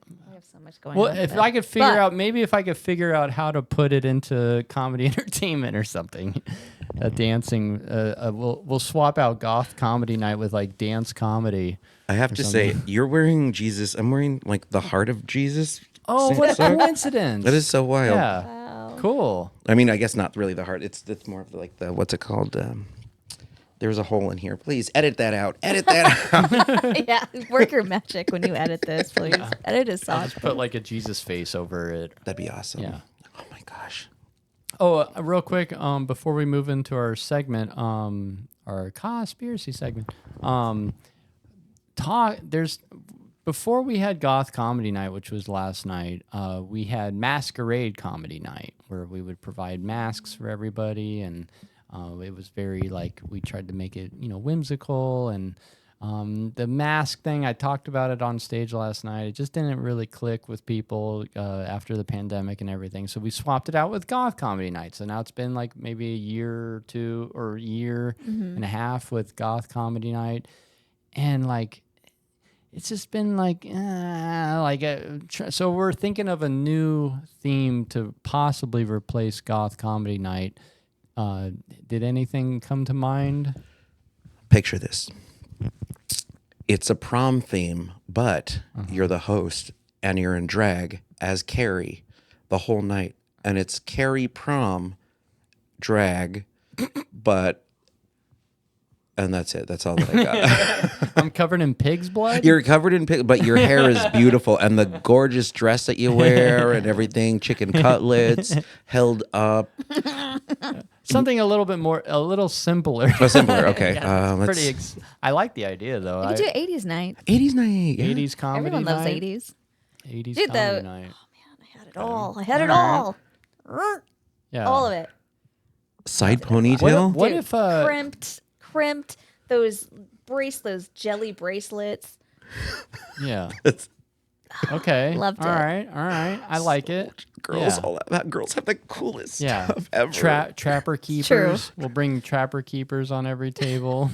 so much going
Well,
on.
if
but-
I could figure out how to put it into comedy entertainment or something, dancing. We'll swap out goth comedy night with like dance comedy.
I have to say, you're wearing Jesus. I'm wearing like the heart of Jesus.
Oh, what a coincidence!
That is so wild.
Yeah,
Wow.
cool.
I mean, I guess not really the heart. It's more of like the, what's it called? There's a hole in here. Please edit that out. Edit that out.
Yeah, work your magic when you edit this, please. Edit his sauce.
Put like a Jesus face over it.
That'd be awesome.
Yeah.
Oh my gosh.
Oh, real quick, before we move into our segment, our Kawspiracy segment, before we had goth comedy night, which was last night, we had masquerade comedy night where we would provide masks for everybody, and it was very like we tried to make it whimsical, and the mask thing, I talked about it on stage last night. It just didn't really click with people after the pandemic and everything, so we swapped it out with goth comedy night. So now it's been like maybe a year or two or a year and a half with goth comedy night, and like it's just been like so we're thinking of a new theme to possibly replace goth comedy night. Did anything come to mind?
Picture this. It's a prom theme, but you're the host and you're in drag as Carrie the whole night. And it's Carrie prom drag, and that's it. That's all that I got.
I'm covered in pig's blood.
You're covered in pig, but your hair is beautiful, and the gorgeous dress that you wear and everything, chicken cutlets held up.
Something a little simpler.
Oh, simpler. Okay.
Yeah,
let's
pretty. I like the idea though.
You could do 80s night.
80s night. Yeah.
80s comedy
Everyone loves
night.
80s.
80s
Dude,
comedy night.
I had it all. I had it all.
Yeah.
All of it.
Side ponytail.
What
Dude,
if
crimped those jelly bracelets.
Yeah. Okay.
Loved it.
All right. I like it.
Girls,
Yeah.
all that. Girls have the coolest
Yeah.
stuff ever.
Trapper keepers. We'll bring trapper keepers on every table.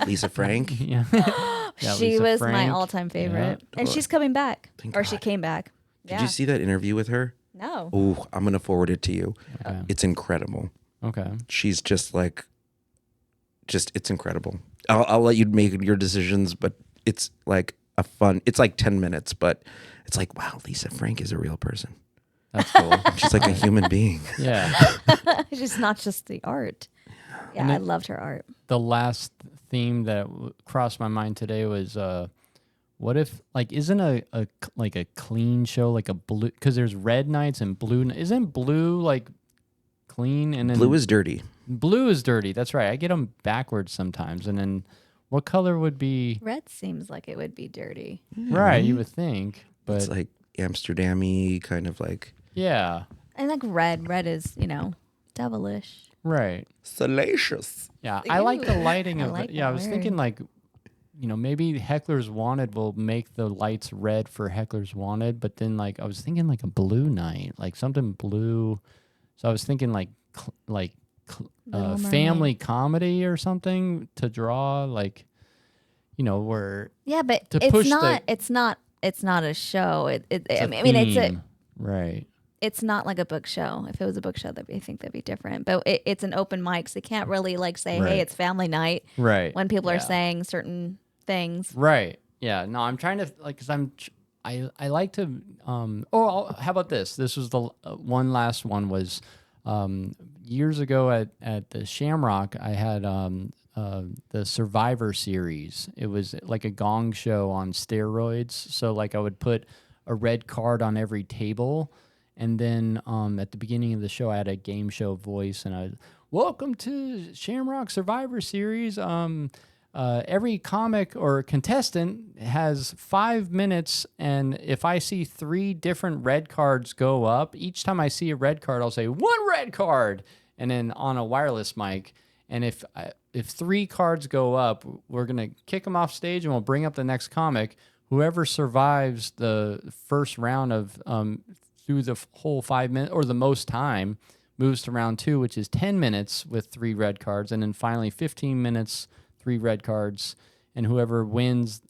Lisa Frank.
Yeah. Yeah,
She
Lisa
was my
Frank.
all-time favorite,
Yeah.
and she's coming back,
Thank
or she
God.
came back.
Did
Yeah.
you see that interview with her?
No.
Oh, I'm gonna forward it to you.
Okay.
It's incredible.
Okay.
She's just it's incredible. I'll let you make your decisions, but it's like it's like 10 minutes, but it's like, wow, Lisa Frank is a real person.
That's cool.
She's like a human being.
Yeah.
It's just not just the art. Yeah,
And
I
it-
loved her art.
The last theme that crossed my mind today was what if like isn't a clean show like a blue, because there's red nights and blue, isn't blue like clean, and then
Blue is dirty.
blue is dirty. That's right. I get them backwards sometimes. And then what color would be
Red seems like it would be dirty.
right? You would think, but
It's like Amsterdam-y, kind of like
I
yeah,
like red. Red is, devilish.
right.
salacious.
Yeah, I like the
Ew.
lighting
I
of
like
it. Yeah, I
that
was
word.
thinking like, maybe Heckler's Wanted will make the lights red for Heckler's Wanted, but then like I was thinking like a blue night, like something blue. So I was thinking like
Little
family comedy or something to draw, like, where
Yeah, but
to
it's
push
not.
the-
It's not a show.
it's
I
a
mean,
theme. Right.
it's not like a book show. If it was a book show, I think that'd be different. But it's an open mic, so they can't really like say,
Right.
"Hey, it's family night,"
Right.
when people are
Yeah.
saying certain things.
Right. Yeah. No, I'm trying to like, cause I like to, how about this? This was the one last one was, years ago at the Shamrock, I had, the Survivor series. It was like a gong show on steroids. So like I would put a red card on every table. And then at the beginning of the show, I had a game show voice, and welcome to Shamrock Survivor Series. Every comic or contestant has 5 minutes, and if I see 3 different red cards go up, each time I see a red card, I'll say 1 red card, and then on a wireless mic. And if 3 cards go up, we're gonna kick them off stage, and we'll bring up the next comic. Whoever survives the first round of through the whole 5 minutes or the most time moves to round 2, which is 10 minutes with 3 red cards, and then finally 15 minutes, 3 red cards, and whoever wins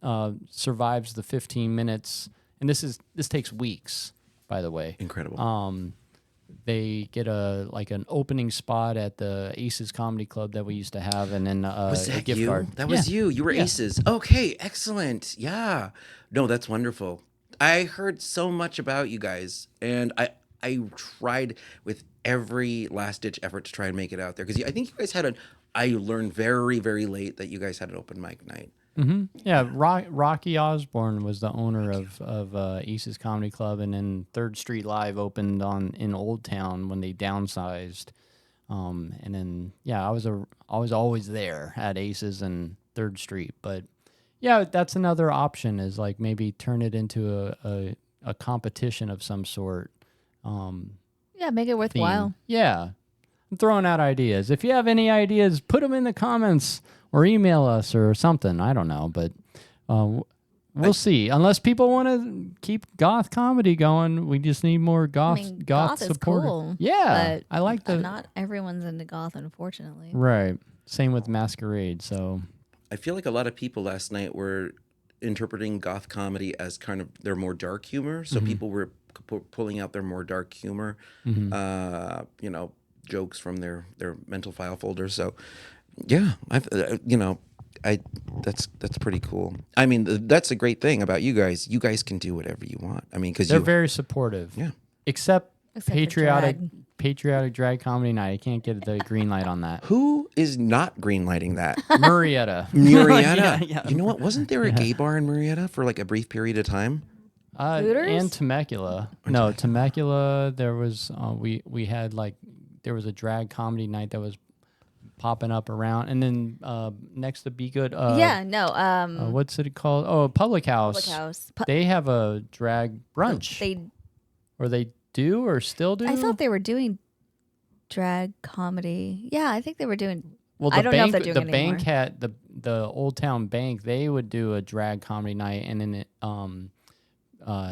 survives the 15 minutes. And this takes weeks, by the way.
Incredible.
They get an opening spot at the Aces Comedy Club that we used to have, and then
Was
a
that
gift
you?
card.
That was you. You were Aces. Okay, excellent. Yeah. No, that's wonderful. I heard so much about you guys, and I tried with every last ditch effort to try and make it out there, because I think you guys had I learned very, very late that you guys had an open mic night.
Mm-hmm. Yeah, Rocky Osborne was the owner of Aces Comedy Club, and then 3rd Street Live opened in Old Town when they downsized. And then I was always there at Aces and 3rd Street. But yeah, that's another option, is like maybe turn it into a competition of some sort.
Yeah, make it worthwhile.
Theme. Yeah, I'm throwing out ideas. If you have any ideas, put them in the comments or email us or something. I don't know, but we'll see. Unless people want to keep goth comedy going, we just need more goth
goth is
support.
cool,
Yeah,
but
I like the
not everyone's into goth, unfortunately.
right. Same with Masquerade. So
I feel like a lot of people last night were interpreting goth comedy as kind of their more dark humor. So people were pulling out their more dark humor, jokes from their mental file folders. So yeah, that's pretty cool. I mean, that's a great thing about you guys. You guys can do whatever you want. I mean, because
they're very supportive.
Yeah.
Except
for
patriotic drag comedy night. I can't get the green light on that.
Who is not greenlighting that?
Murrieta.
Murrieta.
Yeah.
You know what? Wasn't there a gay bar in Murrieta for like a brief period of time?
Hooters?
And Temecula. No, Temecula. There was we had there was a drag comedy night that was popping up around, and then next to Be Good. What's it called? Oh, Public House.
Public House.
They have a drag brunch. They do or still do?
I thought they were doing drag comedy. Yeah, I think they were doing.
Well,
I don't know if they're doing
the
it
bank
anymore.
had the Old Town Bank. They would do a drag comedy night, and then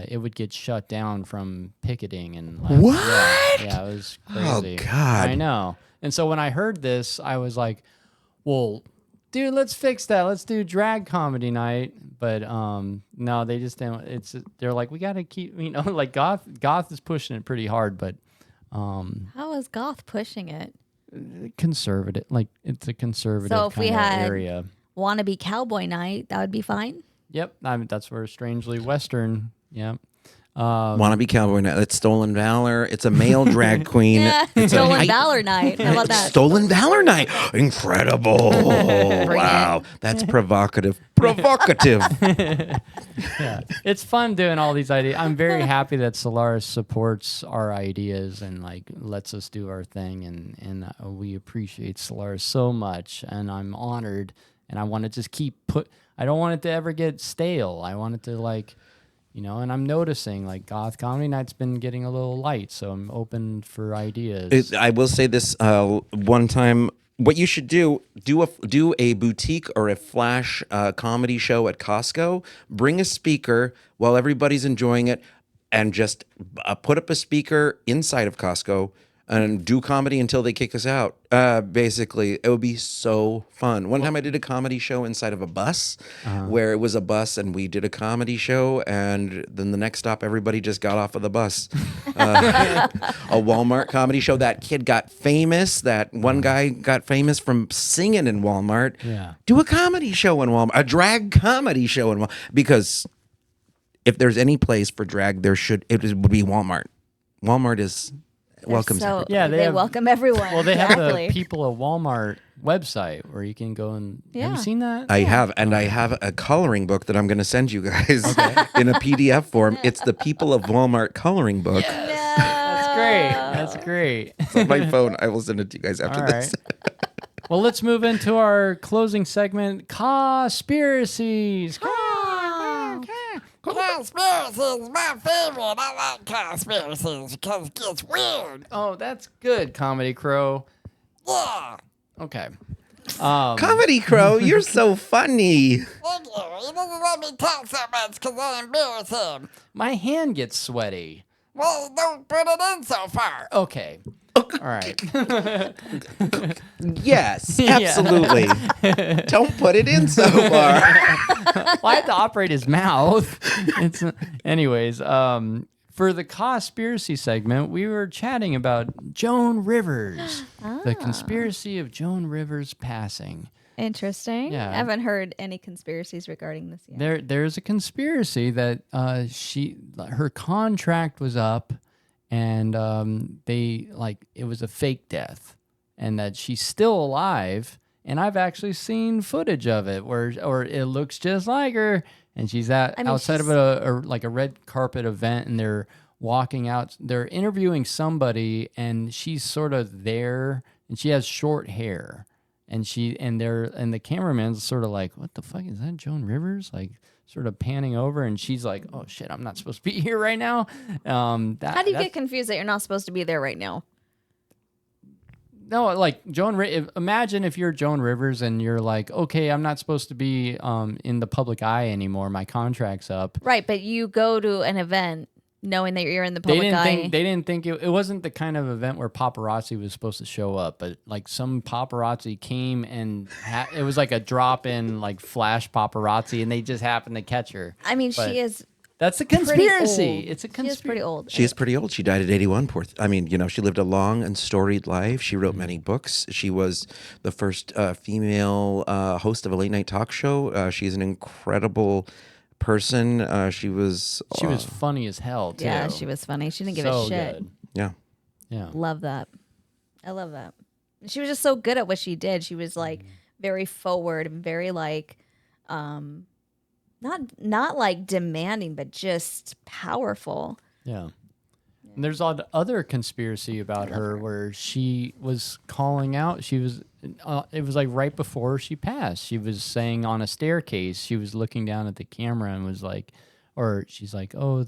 it would get shut down from picketing and
What?
Yeah, it was
Oh,
crazy.
God.
I know. And so when I heard this, I was like, "Well, dude, let's fix that. Let's do drag comedy night." But no, they just don't. They're like, we got to keep, like goth is pushing it pretty hard, but
How is goth pushing it?
conservative, like it's a conservative
So if we
kind of
had
area.
Wannabe cowboy night, that would be fine.
Yep, I mean, that's where strangely Western. Yeah.
Wannabe Cowboy Night. It's Stolen Valor. It's a male drag queen.
Yeah,
It's a
Stolen
height-
Valor night. How about that?
Stolen Valor Night. Incredible. Wow. That's provocative. Provocative.
Yeah, it's fun doing all these ideas. I'm very happy that Solaris supports our ideas and lets us do our thing, and we appreciate Solaris so much. And I'm honored, and I want to just I don't want it to ever get stale. I want it to and I'm noticing goth comedy night's been getting a little light, so I'm open for ideas.
I will say this one time. What you should do a boutique or a flash comedy show at Costco. Bring a speaker while everybody's enjoying it, and just put up a speaker inside of Costco. and do comedy until they kick us out. Basically, it would be so fun. One time I did a comedy show inside of a bus where it was a bus and we did a comedy show, and then the next stop, everybody just got off of the bus. A Walmart comedy show. That kid got famous. That one guy got famous from singing in Walmart.
Yeah.
Do a comedy show in Walmart, a drag comedy show in Walmart. Because if there's any place for drag, it would be Walmart. Walmart is... welcomes everybody.
Yeah,
they welcome everyone.
Well, they have
exactly.
the People of Walmart website where you can go and have
Yeah.
you seen that?
I have, and I have a coloring book that I'm going to send you guys in a PDF form. It's the People of Walmart coloring book.
That's great. That's great.
It's on my phone. I will send it to you guys after
All
this.
right. Well, let's move into our closing segment, Kawspiracies.
Conspiracy is my favorite. I like conspiracies because it gets weird.
Oh, that's good, Comedy Crow.
Yeah.
Okay.
Comedy Crow, you're so funny.
Thank you. He doesn't let me talk so much because I embarrass him.
My hand gets sweaty.
Well, don't put it in so far.
Okay. All right.
Yes, absolutely. Don't put it in so far.
Well, I have to operate his mouth. Anyways, for the Kawspiracy segment, we were chatting about Joan Rivers, the conspiracy of Joan Rivers passing.
Interesting.
Yeah.
I haven't heard any conspiracies regarding this yet.
There's a conspiracy that her contract was up, and it was a fake death, and that she's still alive. And I've actually seen footage of it or it looks just like her, and she's outside of a red carpet event, and they're walking out. They're interviewing somebody, and she's sort of there, and she has short hair. And the cameraman's sort of like, what the fuck is that, Joan Rivers? Like, sort of panning over, and she's like, oh shit, I'm not supposed to be here right now.
How do you get confused that you're not supposed to be there right now?
No, like imagine if you're Joan Rivers and you're like, okay, I'm not supposed to be in the public eye anymore. My contract's up.
Right, but you go to an event knowing that you're in the public eye.
They didn't think it wasn't the kind of event where paparazzi was supposed to show up, but like some paparazzi came and it was like a drop in like flash paparazzi, and they just happened to catch her.
I mean,
But
she is
that's a
pretty
conspiracy.
old.
It's a
She is
conspiracy.
pretty old.
She is pretty old. She died at 81. She lived a long and storied life. She wrote many books. She was the first female host of a late night talk show. She's an incredible person. She was
funny as hell too.
Yeah, she was funny. She didn't give a
So
shit.
good.
yeah.
Love that. I love that. She was just so good at what she did. She was like very forward and very like not like demanding, but just powerful.
Yeah. And there's other conspiracy about her where she was calling out. She was, it was like right before she passed. She was saying on a staircase, she was looking down at the camera and was like, or she's like, oh,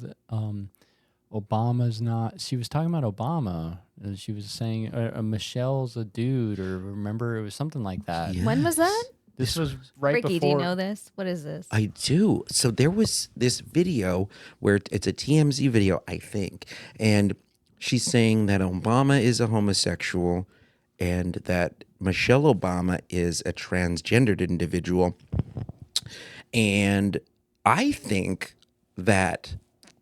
Obama's not. She was talking about Obama. She was saying Michelle's a dude, or remember it was something like that.
Yeah.
When was that?
This was right
Ricky,
before.
do you know this? What is this?
I do. So there was this video where it's a TMZ video, I think, and she's saying that Obama is a homosexual and that Michelle Obama is a transgendered individual. And I think that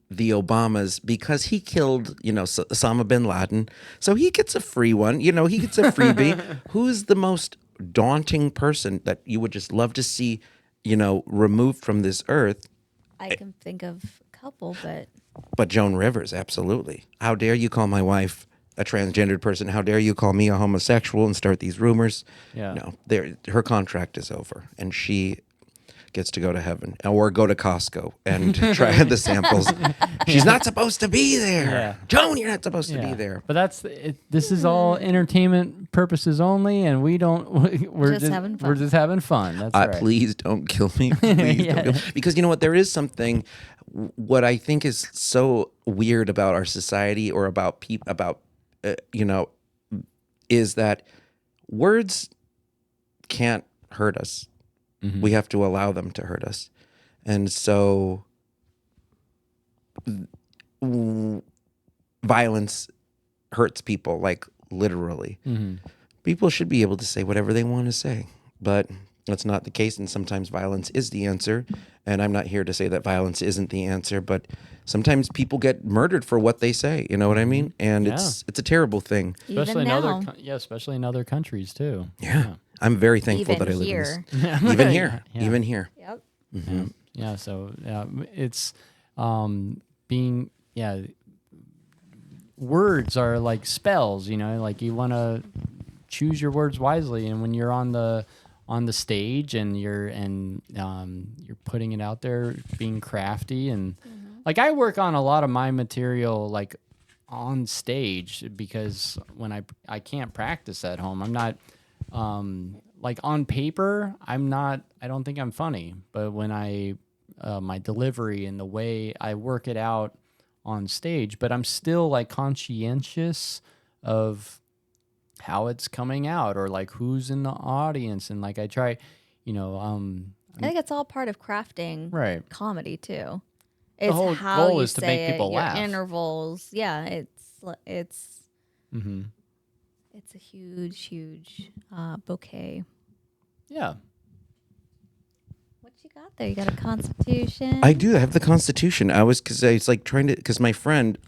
the Obamas, because he killed, Osama bin Laden, so he gets a free one, he gets a freebie. Who's the most daunting person that you would just love to see, removed from this earth?
I can think of a couple,
But Joan Rivers, absolutely. How dare you call my wife a transgendered person? How dare you call me a homosexual and start these rumors?
Yeah.
No, her contract is over, and she gets to go to heaven or go to Costco and try the samples. She's not supposed to be there.
Yeah.
Joan, you're not supposed to be there.
But that's it. This is all entertainment purposes only, and we're
Just having fun.
We're just having fun. That's right.
Please don't kill me. Please don't kill me. Because you know what? There is something. What I think is so weird about our society or about people, is that words can't hurt us. Mm-hmm. We have to allow them to hurt us. And so violence hurts people, like literally.
Mm-hmm.
People should be able to say whatever they want to say, but that's not the case. And sometimes violence is the answer. And I'm not here to say that violence isn't the answer, but sometimes people get murdered for what they say. You know what I mean? And it's a terrible thing.
Especially
Even
in
now.
especially in other countries too.
Yeah. I'm very thankful
Even
that I live
here.
in this. Even here.
Yeah.
Even here.
Yep.
Yeah. Yeah. So it's being words are like spells. You know, like you want to choose your words wisely, and when you're on the stage and you're putting it out there, being crafty and like I work on a lot of my material like on stage because when I can't practice at home. I'm not like on paper I don't think I'm funny, but when my delivery and the way I work it out on stage, but I'm still like conscientious of how it's coming out or like who's in the audience, and like I try,
I think it's all part of crafting
right.
comedy too.
The
It's
whole
how
goal
you
is to
say
make
it,
people
your
laugh.
intervals. Yeah, it's
Mm-hmm.
it's a huge bouquet.
Yeah.
What you got there? You got a Constitution.
I do. I have the Constitution. Because my friend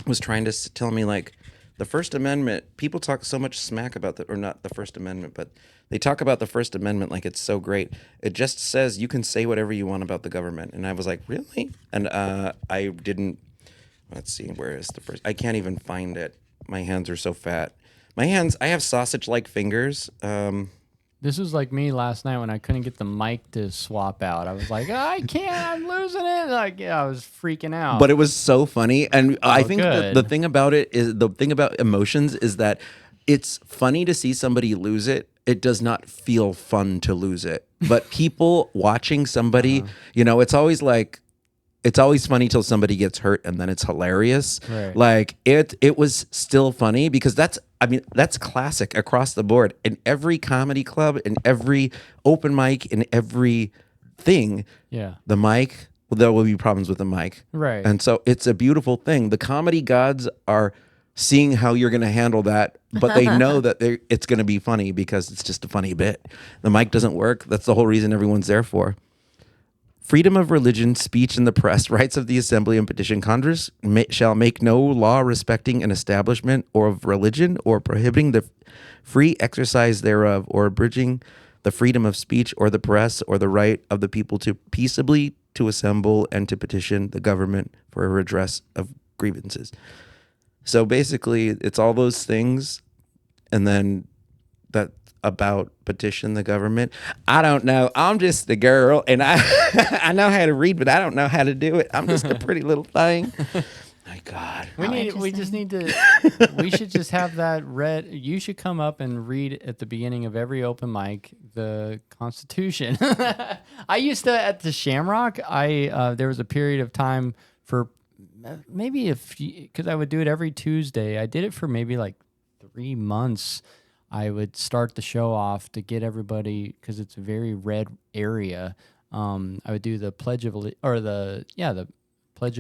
was trying to tell me like the First Amendment. People talk so much smack about or not the First Amendment, but they talk about the First Amendment like it's so great. It just says you can say whatever you want about the government. And I was like, really? And I didn't. Let's see. Where is the first? I can't even find it. My hands are so fat. My hands. I have sausage-like fingers.
This was like me last night when I couldn't get the mic to swap out. I was like, I can't, I'm losing it. Like, I was freaking out.
But it was so funny. And I think
good.
the thing about it is the thing about emotions is that it's funny to see somebody lose it. It does not feel fun to lose it. But people watching somebody, it's always like, it's always funny till somebody gets hurt and then it's hilarious.
Right.
Like it was still funny because that's classic across the board in every comedy club, in every open mic, in every thing.
Yeah.
The mic, there will be problems with the mic.
Right.
And so it's a beautiful thing. The comedy gods are seeing how you're going to handle that, but they know that it's going to be funny because it's just a funny bit. The mic doesn't work. That's the whole reason everyone's there for. Freedom of religion, speech, and the press, rights of the assembly and petition. Congress shall make no law respecting an establishment or of religion or prohibiting the free exercise thereof or abridging the freedom of speech or the press or the right of the people to peaceably to assemble and to petition the government for a redress of grievances. So basically, it's all those things, and then that about petition the government. I don't know. I'm just a girl, and I know how to read, but I don't know how to do it. I'm just a pretty little thing. My God.
We should just have that read. You should come up and read at the beginning of every open mic the Constitution. I used to at the Shamrock. There was a period of time for maybe because I would do it every Tuesday. I did it for maybe like 3 months. I would start the show off to get everybody, because it's a very red area. I would do the Pledge of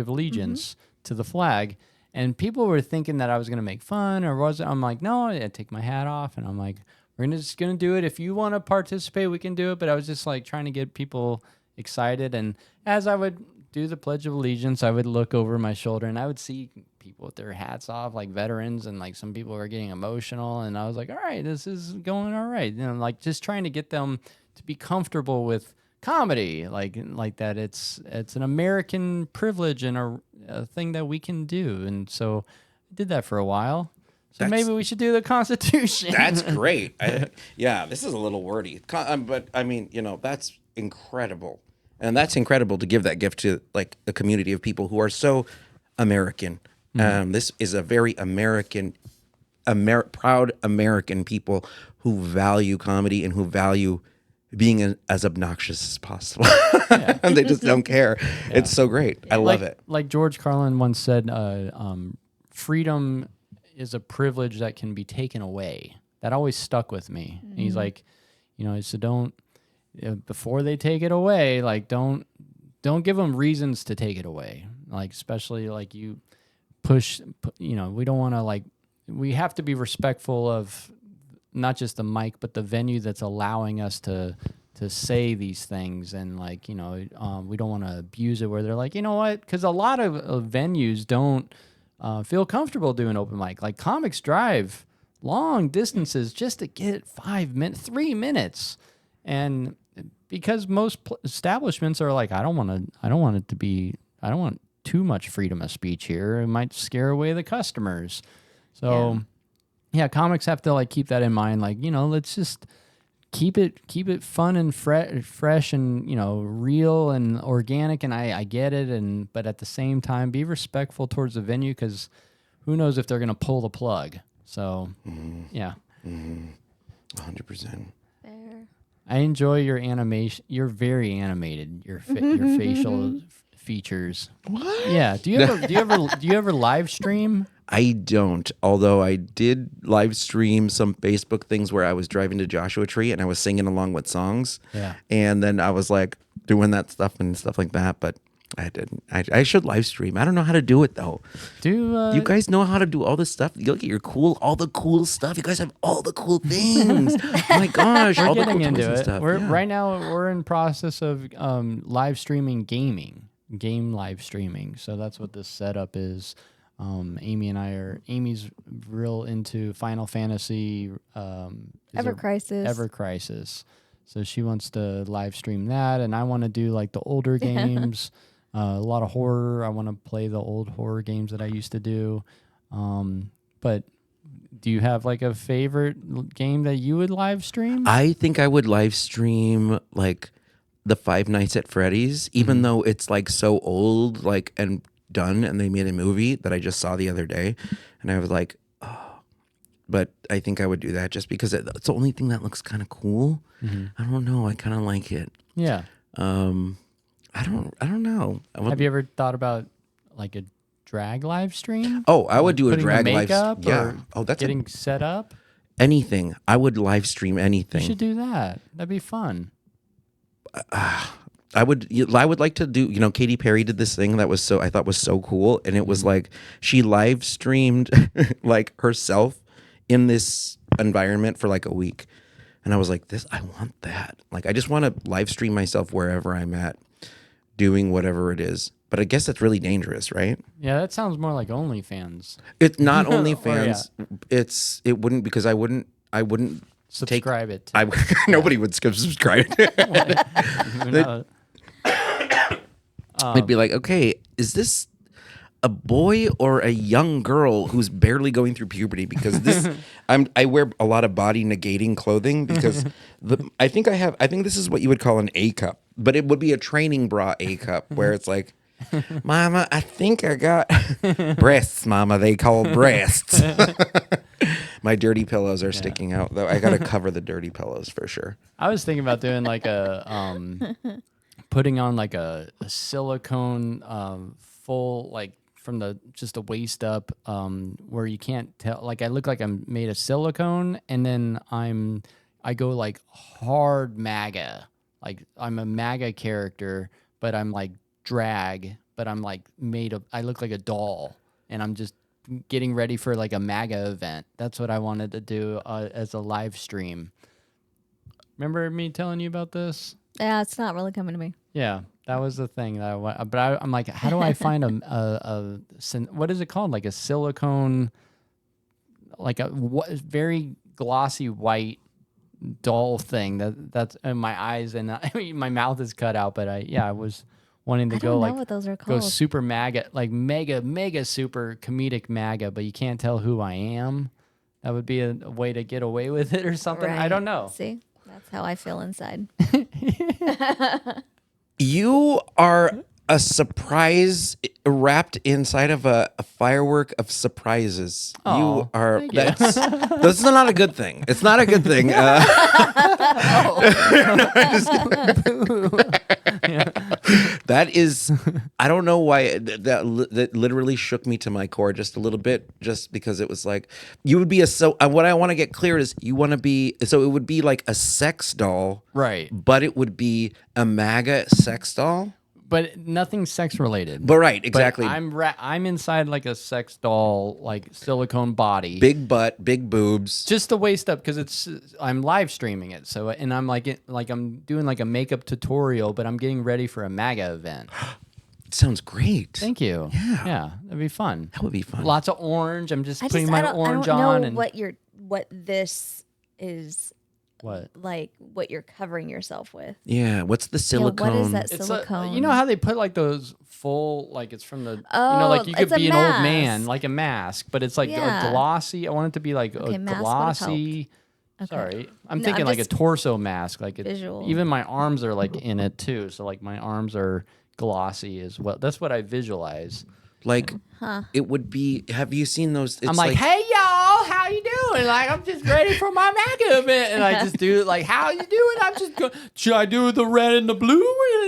Allegiance to the flag, and people were thinking that I was gonna make fun, or was it? I'm like, no, I take my hat off, and I'm like, we're just gonna do it. If you want to participate, we can do it. But I was just like trying to get people excited, and as I would do the Pledge of Allegiance, I would look over my shoulder, and I would see people with their hats off, like veterans, and like some people were getting emotional, and I was like, all right, this is going all right, like just trying to get them to be comfortable with comedy, like that it's an American privilege and a thing that we can do. And so I did that for a while. So maybe we should do the Constitution.
That's great. This is a little wordy, but I mean, that's incredible. And that's incredible to give that gift to like a community of people who are so American. This is a very American, proud American people who value comedy and who value being as obnoxious as possible. And they just don't care. Yeah. It's so great. I love it.
Like George Carlin once said, freedom is a privilege that can be taken away. That always stuck with me. And he's like, so don't, before they take it away, like don't give them reasons to take it away. Like, especially like you push, we don't want to like we have to be respectful of not just the mic, but the venue that's allowing us to say these things. And like, we don't want to abuse it where they're like, you know what? Because a lot of venues don't feel comfortable doing open mic. Like comics drive long distances just to get 3 minutes. And because most establishments are like, I don't want too much freedom of speech here. It might scare away the customers. So yeah, comics have to like keep that in mind. Like, let's just keep it fun and fresh and, real and organic. And I get it. But at the same time, be respectful towards the venue, because who knows if they're going to pull the plug. So yeah.
100%.
I enjoy your animation. You're very animated. Your facial features.
What?
Yeah. Do you ever live stream?
I don't. Although I did live stream some Facebook things where I was driving to Joshua Tree and I was singing along with songs.
Yeah.
And then I was like doing that stuff and stuff like that, but I didn't. I should live stream. I don't know how to do it though. You guys know how to do all this stuff? You look at all the cool stuff. You guys have all the cool things. Oh my gosh,
we're
all the
getting
cool
into
toys and
it.
stuff.
Right now we're in process of live streaming game live streaming. So that's what this setup is. Amy's real into Final Fantasy.
Ever Crisis.
Crisis. So she wants to live stream that, and I want to do like the older games. A lot of horror. I want to play the old horror games that I used to do. But do you have like a favorite game that you would live stream?
I think I would live stream like the Five Nights at Freddy's, even though it's like so old, like and done, and they made a movie that I just saw the other day, and I was like, oh. But I think I would do that just because it's the only thing that looks kind of cool. I don't know. I kind of like it.
Yeah.
I don't know.
Have you ever thought about like a drag live stream?
Oh, I would do a
Putting
drag
the
live.
makeup
Yeah.
or
Oh, that's
getting set up.
anything. I would live stream anything.
You should do that. That'd be fun.
I would like to do, Katy Perry did this thing that I thought was so cool. And it was like, she live streamed like herself in this environment for like a week. And I was like, I want that. Like, I just want to live stream myself wherever I'm at doing whatever it is. But I guess that's really dangerous, right?
Yeah, that sounds more like OnlyFans.
It's not OnlyFans. It wouldn't, because I wouldn't
Subscribe it.
Nobody would subscribe. They'd be like, okay, is this a boy or a young girl who's barely going through puberty? Because I wear a lot of body negating clothing because I think this is what you would call an A cup, but it would be a training bra A cup where it's like, Mama, I think I got breasts, Mama. They call breasts. My dirty pillows are sticking out, though. I got to cover the dirty pillows for sure.
I was thinking about doing like putting on like a silicone full, like from just the waist up, where you can't tell. Like I look like I'm made of silicone, and then I go like hard MAGA. Like I'm a MAGA character, but I'm like drag, but I'm like I look like a doll, and I'm just getting ready for like a MAGA event. That's what I wanted to do as a live stream. Remember me telling you about this?
Yeah, it's not really coming to me.
Yeah, that was the thing that I'm like, how do I find what is it called? Like a silicone, like a very glossy white doll thing that's in my eyes, and my mouth is cut out. But I was wanting to
I
go
don't know
like
what those are
go
called.
super MAGA, like mega super comedic MAGA, but you can't tell who I am. That would be a way to get away with it or something. I don't know.
See, that's how I feel inside.
You are a surprise wrapped inside of a firework of surprises.
Aw,
you are.
thank you.
That's not a good thing. It's not a good thing. That is. I don't know why that literally shook me to my core just a little bit, just because it was like you would be what I want to get clear is you want to be. So it would be like a sex doll,
Right.
But it would be a MAGA sex doll.
but nothing sex related.
But right, exactly.
But I'm inside like a sex doll, like silicone body,
Big butt, big boobs.
just the waist up because I'm live streaming it. So and I'm like I'm doing like a makeup tutorial, but I'm getting ready for a MAGA event.
It sounds great.
Thank you. Yeah, that'd be fun.
That would be fun.
Lots of orange. I'm just putting
I
my orange
don't
on
know
and
what this is
what.
like. What you're covering yourself with?
Yeah. What's the silicone?
What is that
It's
silicone?
you know how they put like those full, like it's from the,
Oh,
like you could
it's a
be an old man,
mask.
like a mask, but it's like
Yeah.
a glossy. I want it to be like
Okay,
a
mask would have
glossy.
Okay.
Sorry, I'm
No,
thinking
I'm
like a
just-
torso mask. Like
Visual.
even my arms are like in it too. So like my arms are glossy as well. That's what I visualize.
Like, it would be. Have you seen those? It's
I'm like, hey y'all, how you doing? Like I'm just ready for my MAGA event, and I just do it like, how you doing? I'm just go. Should I do the red and the blue?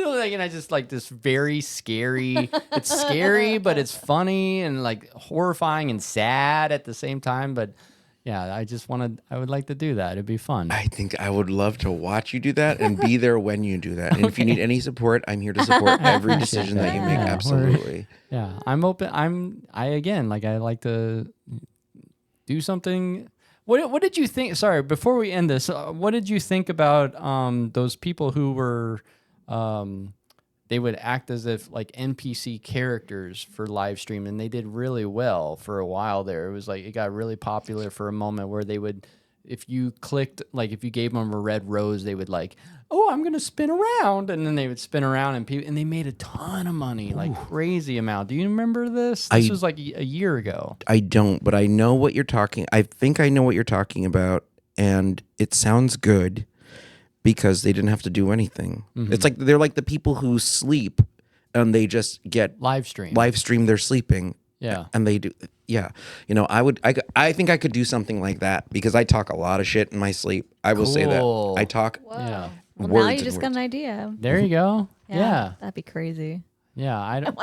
Like, and I just like this very scary. It's scary, but it's funny and like horrifying and sad at the same time. But yeah, I would like to do that. It'd be fun.
I think I would love to watch you do that and be there when you do that. And if you need any support, I'm here to support every decision that you make.
Yeah,
Absolutely.
Yeah, I'm open. I like to do something. What did you think? Sorry, before we end this, what did you think about those people who were they would act as if like NPC characters for live stream, and they did really well for a while there. It was like it got really popular for a moment where they would, if you clicked, like if you gave them a red rose, they would like, oh, I'm gonna spin around, and then they would spin around, and they made a ton of money, like crazy amount. Do you remember this? This was like a year ago.
I don't, but I know what you're talking. I think I know what you're talking about, and it sounds good because they didn't have to do anything. It's like they're like the people who sleep and they just get
Live stream.
they're sleeping.
Yeah.
And they do. Yeah. You know, I think I could do something like that because I talk a lot of shit in my sleep. I will say
Cool.
that. I talk.
Whoa.
Yeah.
Well,
Words
now you
and
just got
words.
an idea.
There you go. Yeah.
That'd be crazy.
Yeah. I don't.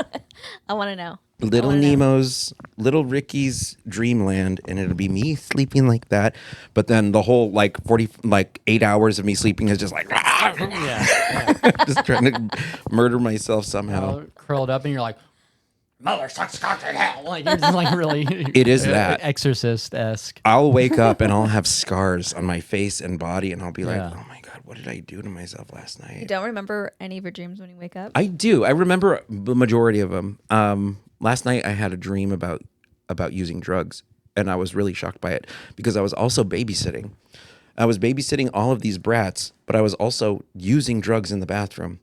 I want to know.
Little
I wanna know.
Nemo's, Little Ricky's dreamland, and it'll be me sleeping like that. But then the whole 8 hours of me sleeping is just like just trying to murder myself somehow.
Curled up, and you're like, mother sucks cock in hell. Like you're just like really.
It is that.
Exorcist-esque.
I'll wake up and I'll have scars on my face and body, and I'll be like,
Yeah.
oh my God, what did I do to myself last night?
You don't remember any of your dreams when you wake up?
I do. I remember the majority of them. Last night I had a dream about using drugs, and I was really shocked by it because I was also babysitting. I was babysitting all of these brats, but I was also using drugs in the bathroom.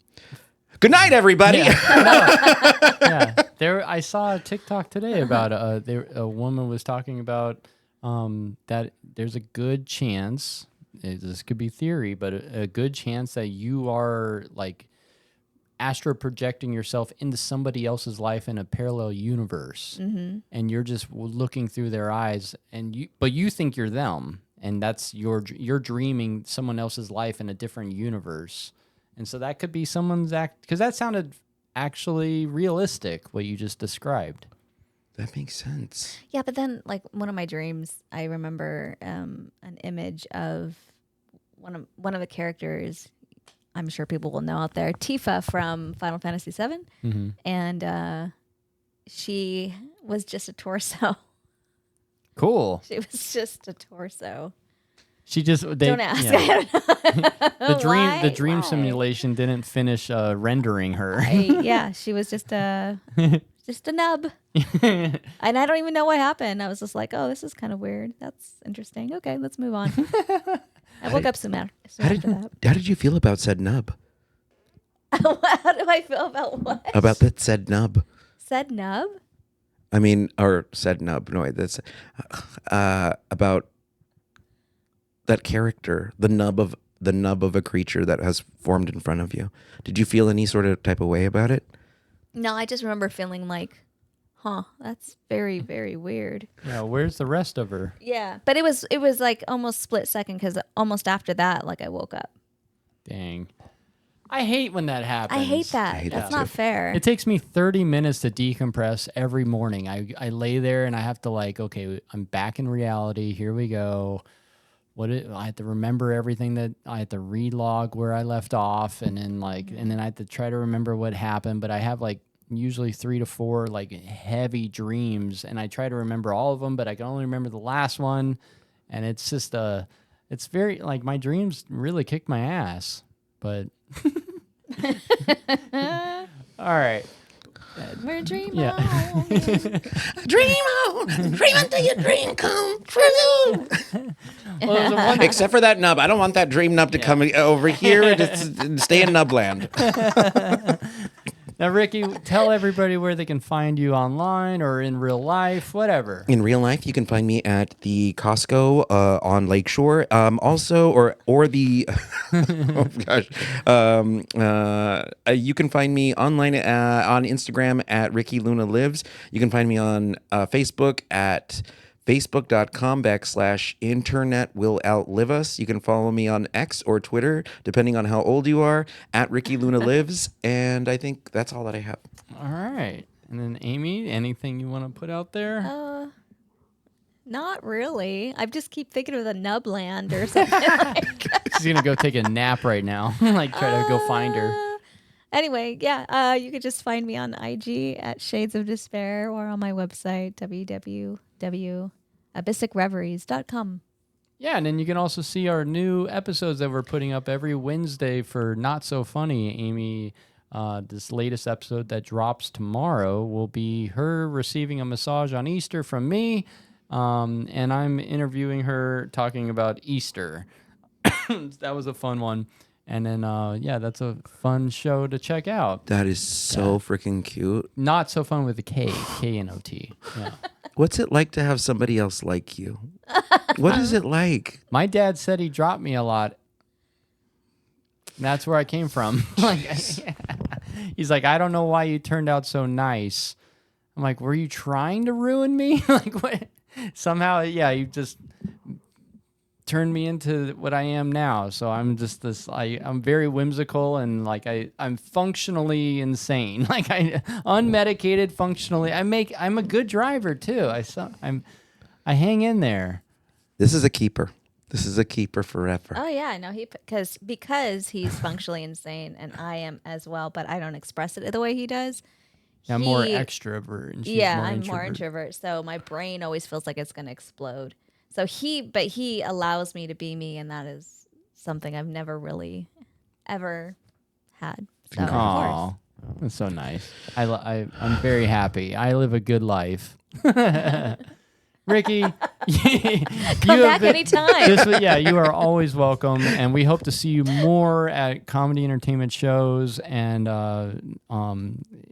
Good night, everybody.
Yeah. There. I saw a TikTok today about a woman was talking about that there's a good chance. This could be theory, but a good chance that you are like astro projecting yourself into somebody else's life in a parallel universe, and you're just looking through their eyes, but you think you're them, and that's you're dreaming someone else's life in a different universe, and so that could be someone's act, because that sounded actually realistic what you just described.
That makes sense.
Yeah, but then like one of my dreams, I remember an image of one of the characters. I'm sure people will know out there, Tifa from Final Fantasy VII, and she was just a torso.
Cool.
She was just a torso.
She just
Don't ask.
yeah.
I don't know.
The dream
Why?
simulation didn't finish rendering her.
Yeah, she was just a nub, and I don't even know what happened. I was just like, oh, this is kind of weird. That's interesting. Okay, let's move on. I woke up soon after that.
How did you feel about said nub?
How do I feel about what?
About that said nub?
Said nub?
I mean, or said nub. No, that's about that character, the nub of a creature that has formed in front of you. Did you feel any sort of type of way about it?
No, I just remember feeling like, that's very, very weird.
Yeah, where's the rest of her?
Yeah, but it was like almost split second because almost after that, like I woke up.
Dang. I hate when that happens.
I hate that.
hate
That's
that
not
too.
fair.
It takes me 30 minutes to decompress every morning. I lay there and I have to like, okay, I'm back in reality. Here we go. I had to remember everything that I had to relog where I left off, and then and then I had to try to remember what happened. But I have like usually 3 to 4 like heavy dreams, and I try to remember all of them, but I can only remember the last one. And it's just it's very like my dreams really kick my ass. But all right.
We're dreaming
Yeah.
on.
Dream on, dream until your dream come true.
Well, there's a one
Except for that nub. I don't want that dream nub to come over here and just stay in nubland.
Now, Ricky, tell everybody where they can find you online or in real life, whatever.
In real life, you can find me at the Costco on Lakeshore. Also, or the oh gosh, you can find me online on Instagram at Ricky Luna Lives. You can find me on Facebook at Facebook.com/internet will outlive us. You can follow me on X or Twitter, depending on how old you are, at Ricky Luna Lives. And I think that's all that I have.
All right. And then, Amy, anything you want to put out there?
Not really. I just keep thinking of the Nubland or something like
She's going to go take a nap right now. Like, try to go find her.
Anyway, yeah, you could just find me on IG at Shades of Despair or on my website, www.abyssicreveries.com.
Yeah, and then you can also see our new episodes that we're putting up every Wednesday for Not So Funny. Amy, this latest episode that drops tomorrow will be her receiving a massage on Easter from me, and I'm interviewing her talking about Easter. That was a fun one. And then, yeah, that's a fun show to check out.
That is so freaking cute.
Not So Fun with a K, K-N-O-T. Yeah.
What's it like to have somebody else like you? What is it like?
My dad said he dropped me a lot. That's where I came from. He's like, I don't know why you turned out so nice. I'm like, were you trying to ruin me? Like, what? Somehow, yeah, you just turned me into what I am now. So I'm just this, I'm very whimsical and like I'm functionally insane. Like I unmedicated functionally. I'm a good driver too. I hang in there.
This is a keeper. This is a keeper forever.
Oh yeah, no, because he's functionally insane and I am as well, but I don't express it the way he does.
I'm more extrovert. And she's
I'm more introvert. So my brain always feels like it's going to explode. So he allows me to be me, and that is something I've never really ever had. So of course.
That's so nice. I'm very happy. I live a good life. Ricky,
Come back anytime.
You are always welcome, and we hope to see you more at comedy entertainment shows. And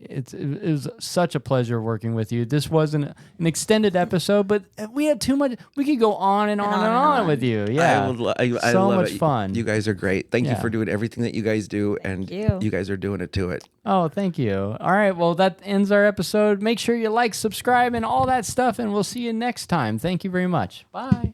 it was such a pleasure working with you. This wasn't an extended episode, but we had too much. We could go on and on and on with you. Yeah,
I
so
love
much
it.
fun.
You guys are great. Thank you
Yeah.
for doing everything that you guys do,
Thank
and
you.
guys are doing it to it.
Oh, thank you. All right, well, that ends our episode. Make sure you like, subscribe, and all that stuff, and we'll see you next time. Thank you very much. Bye.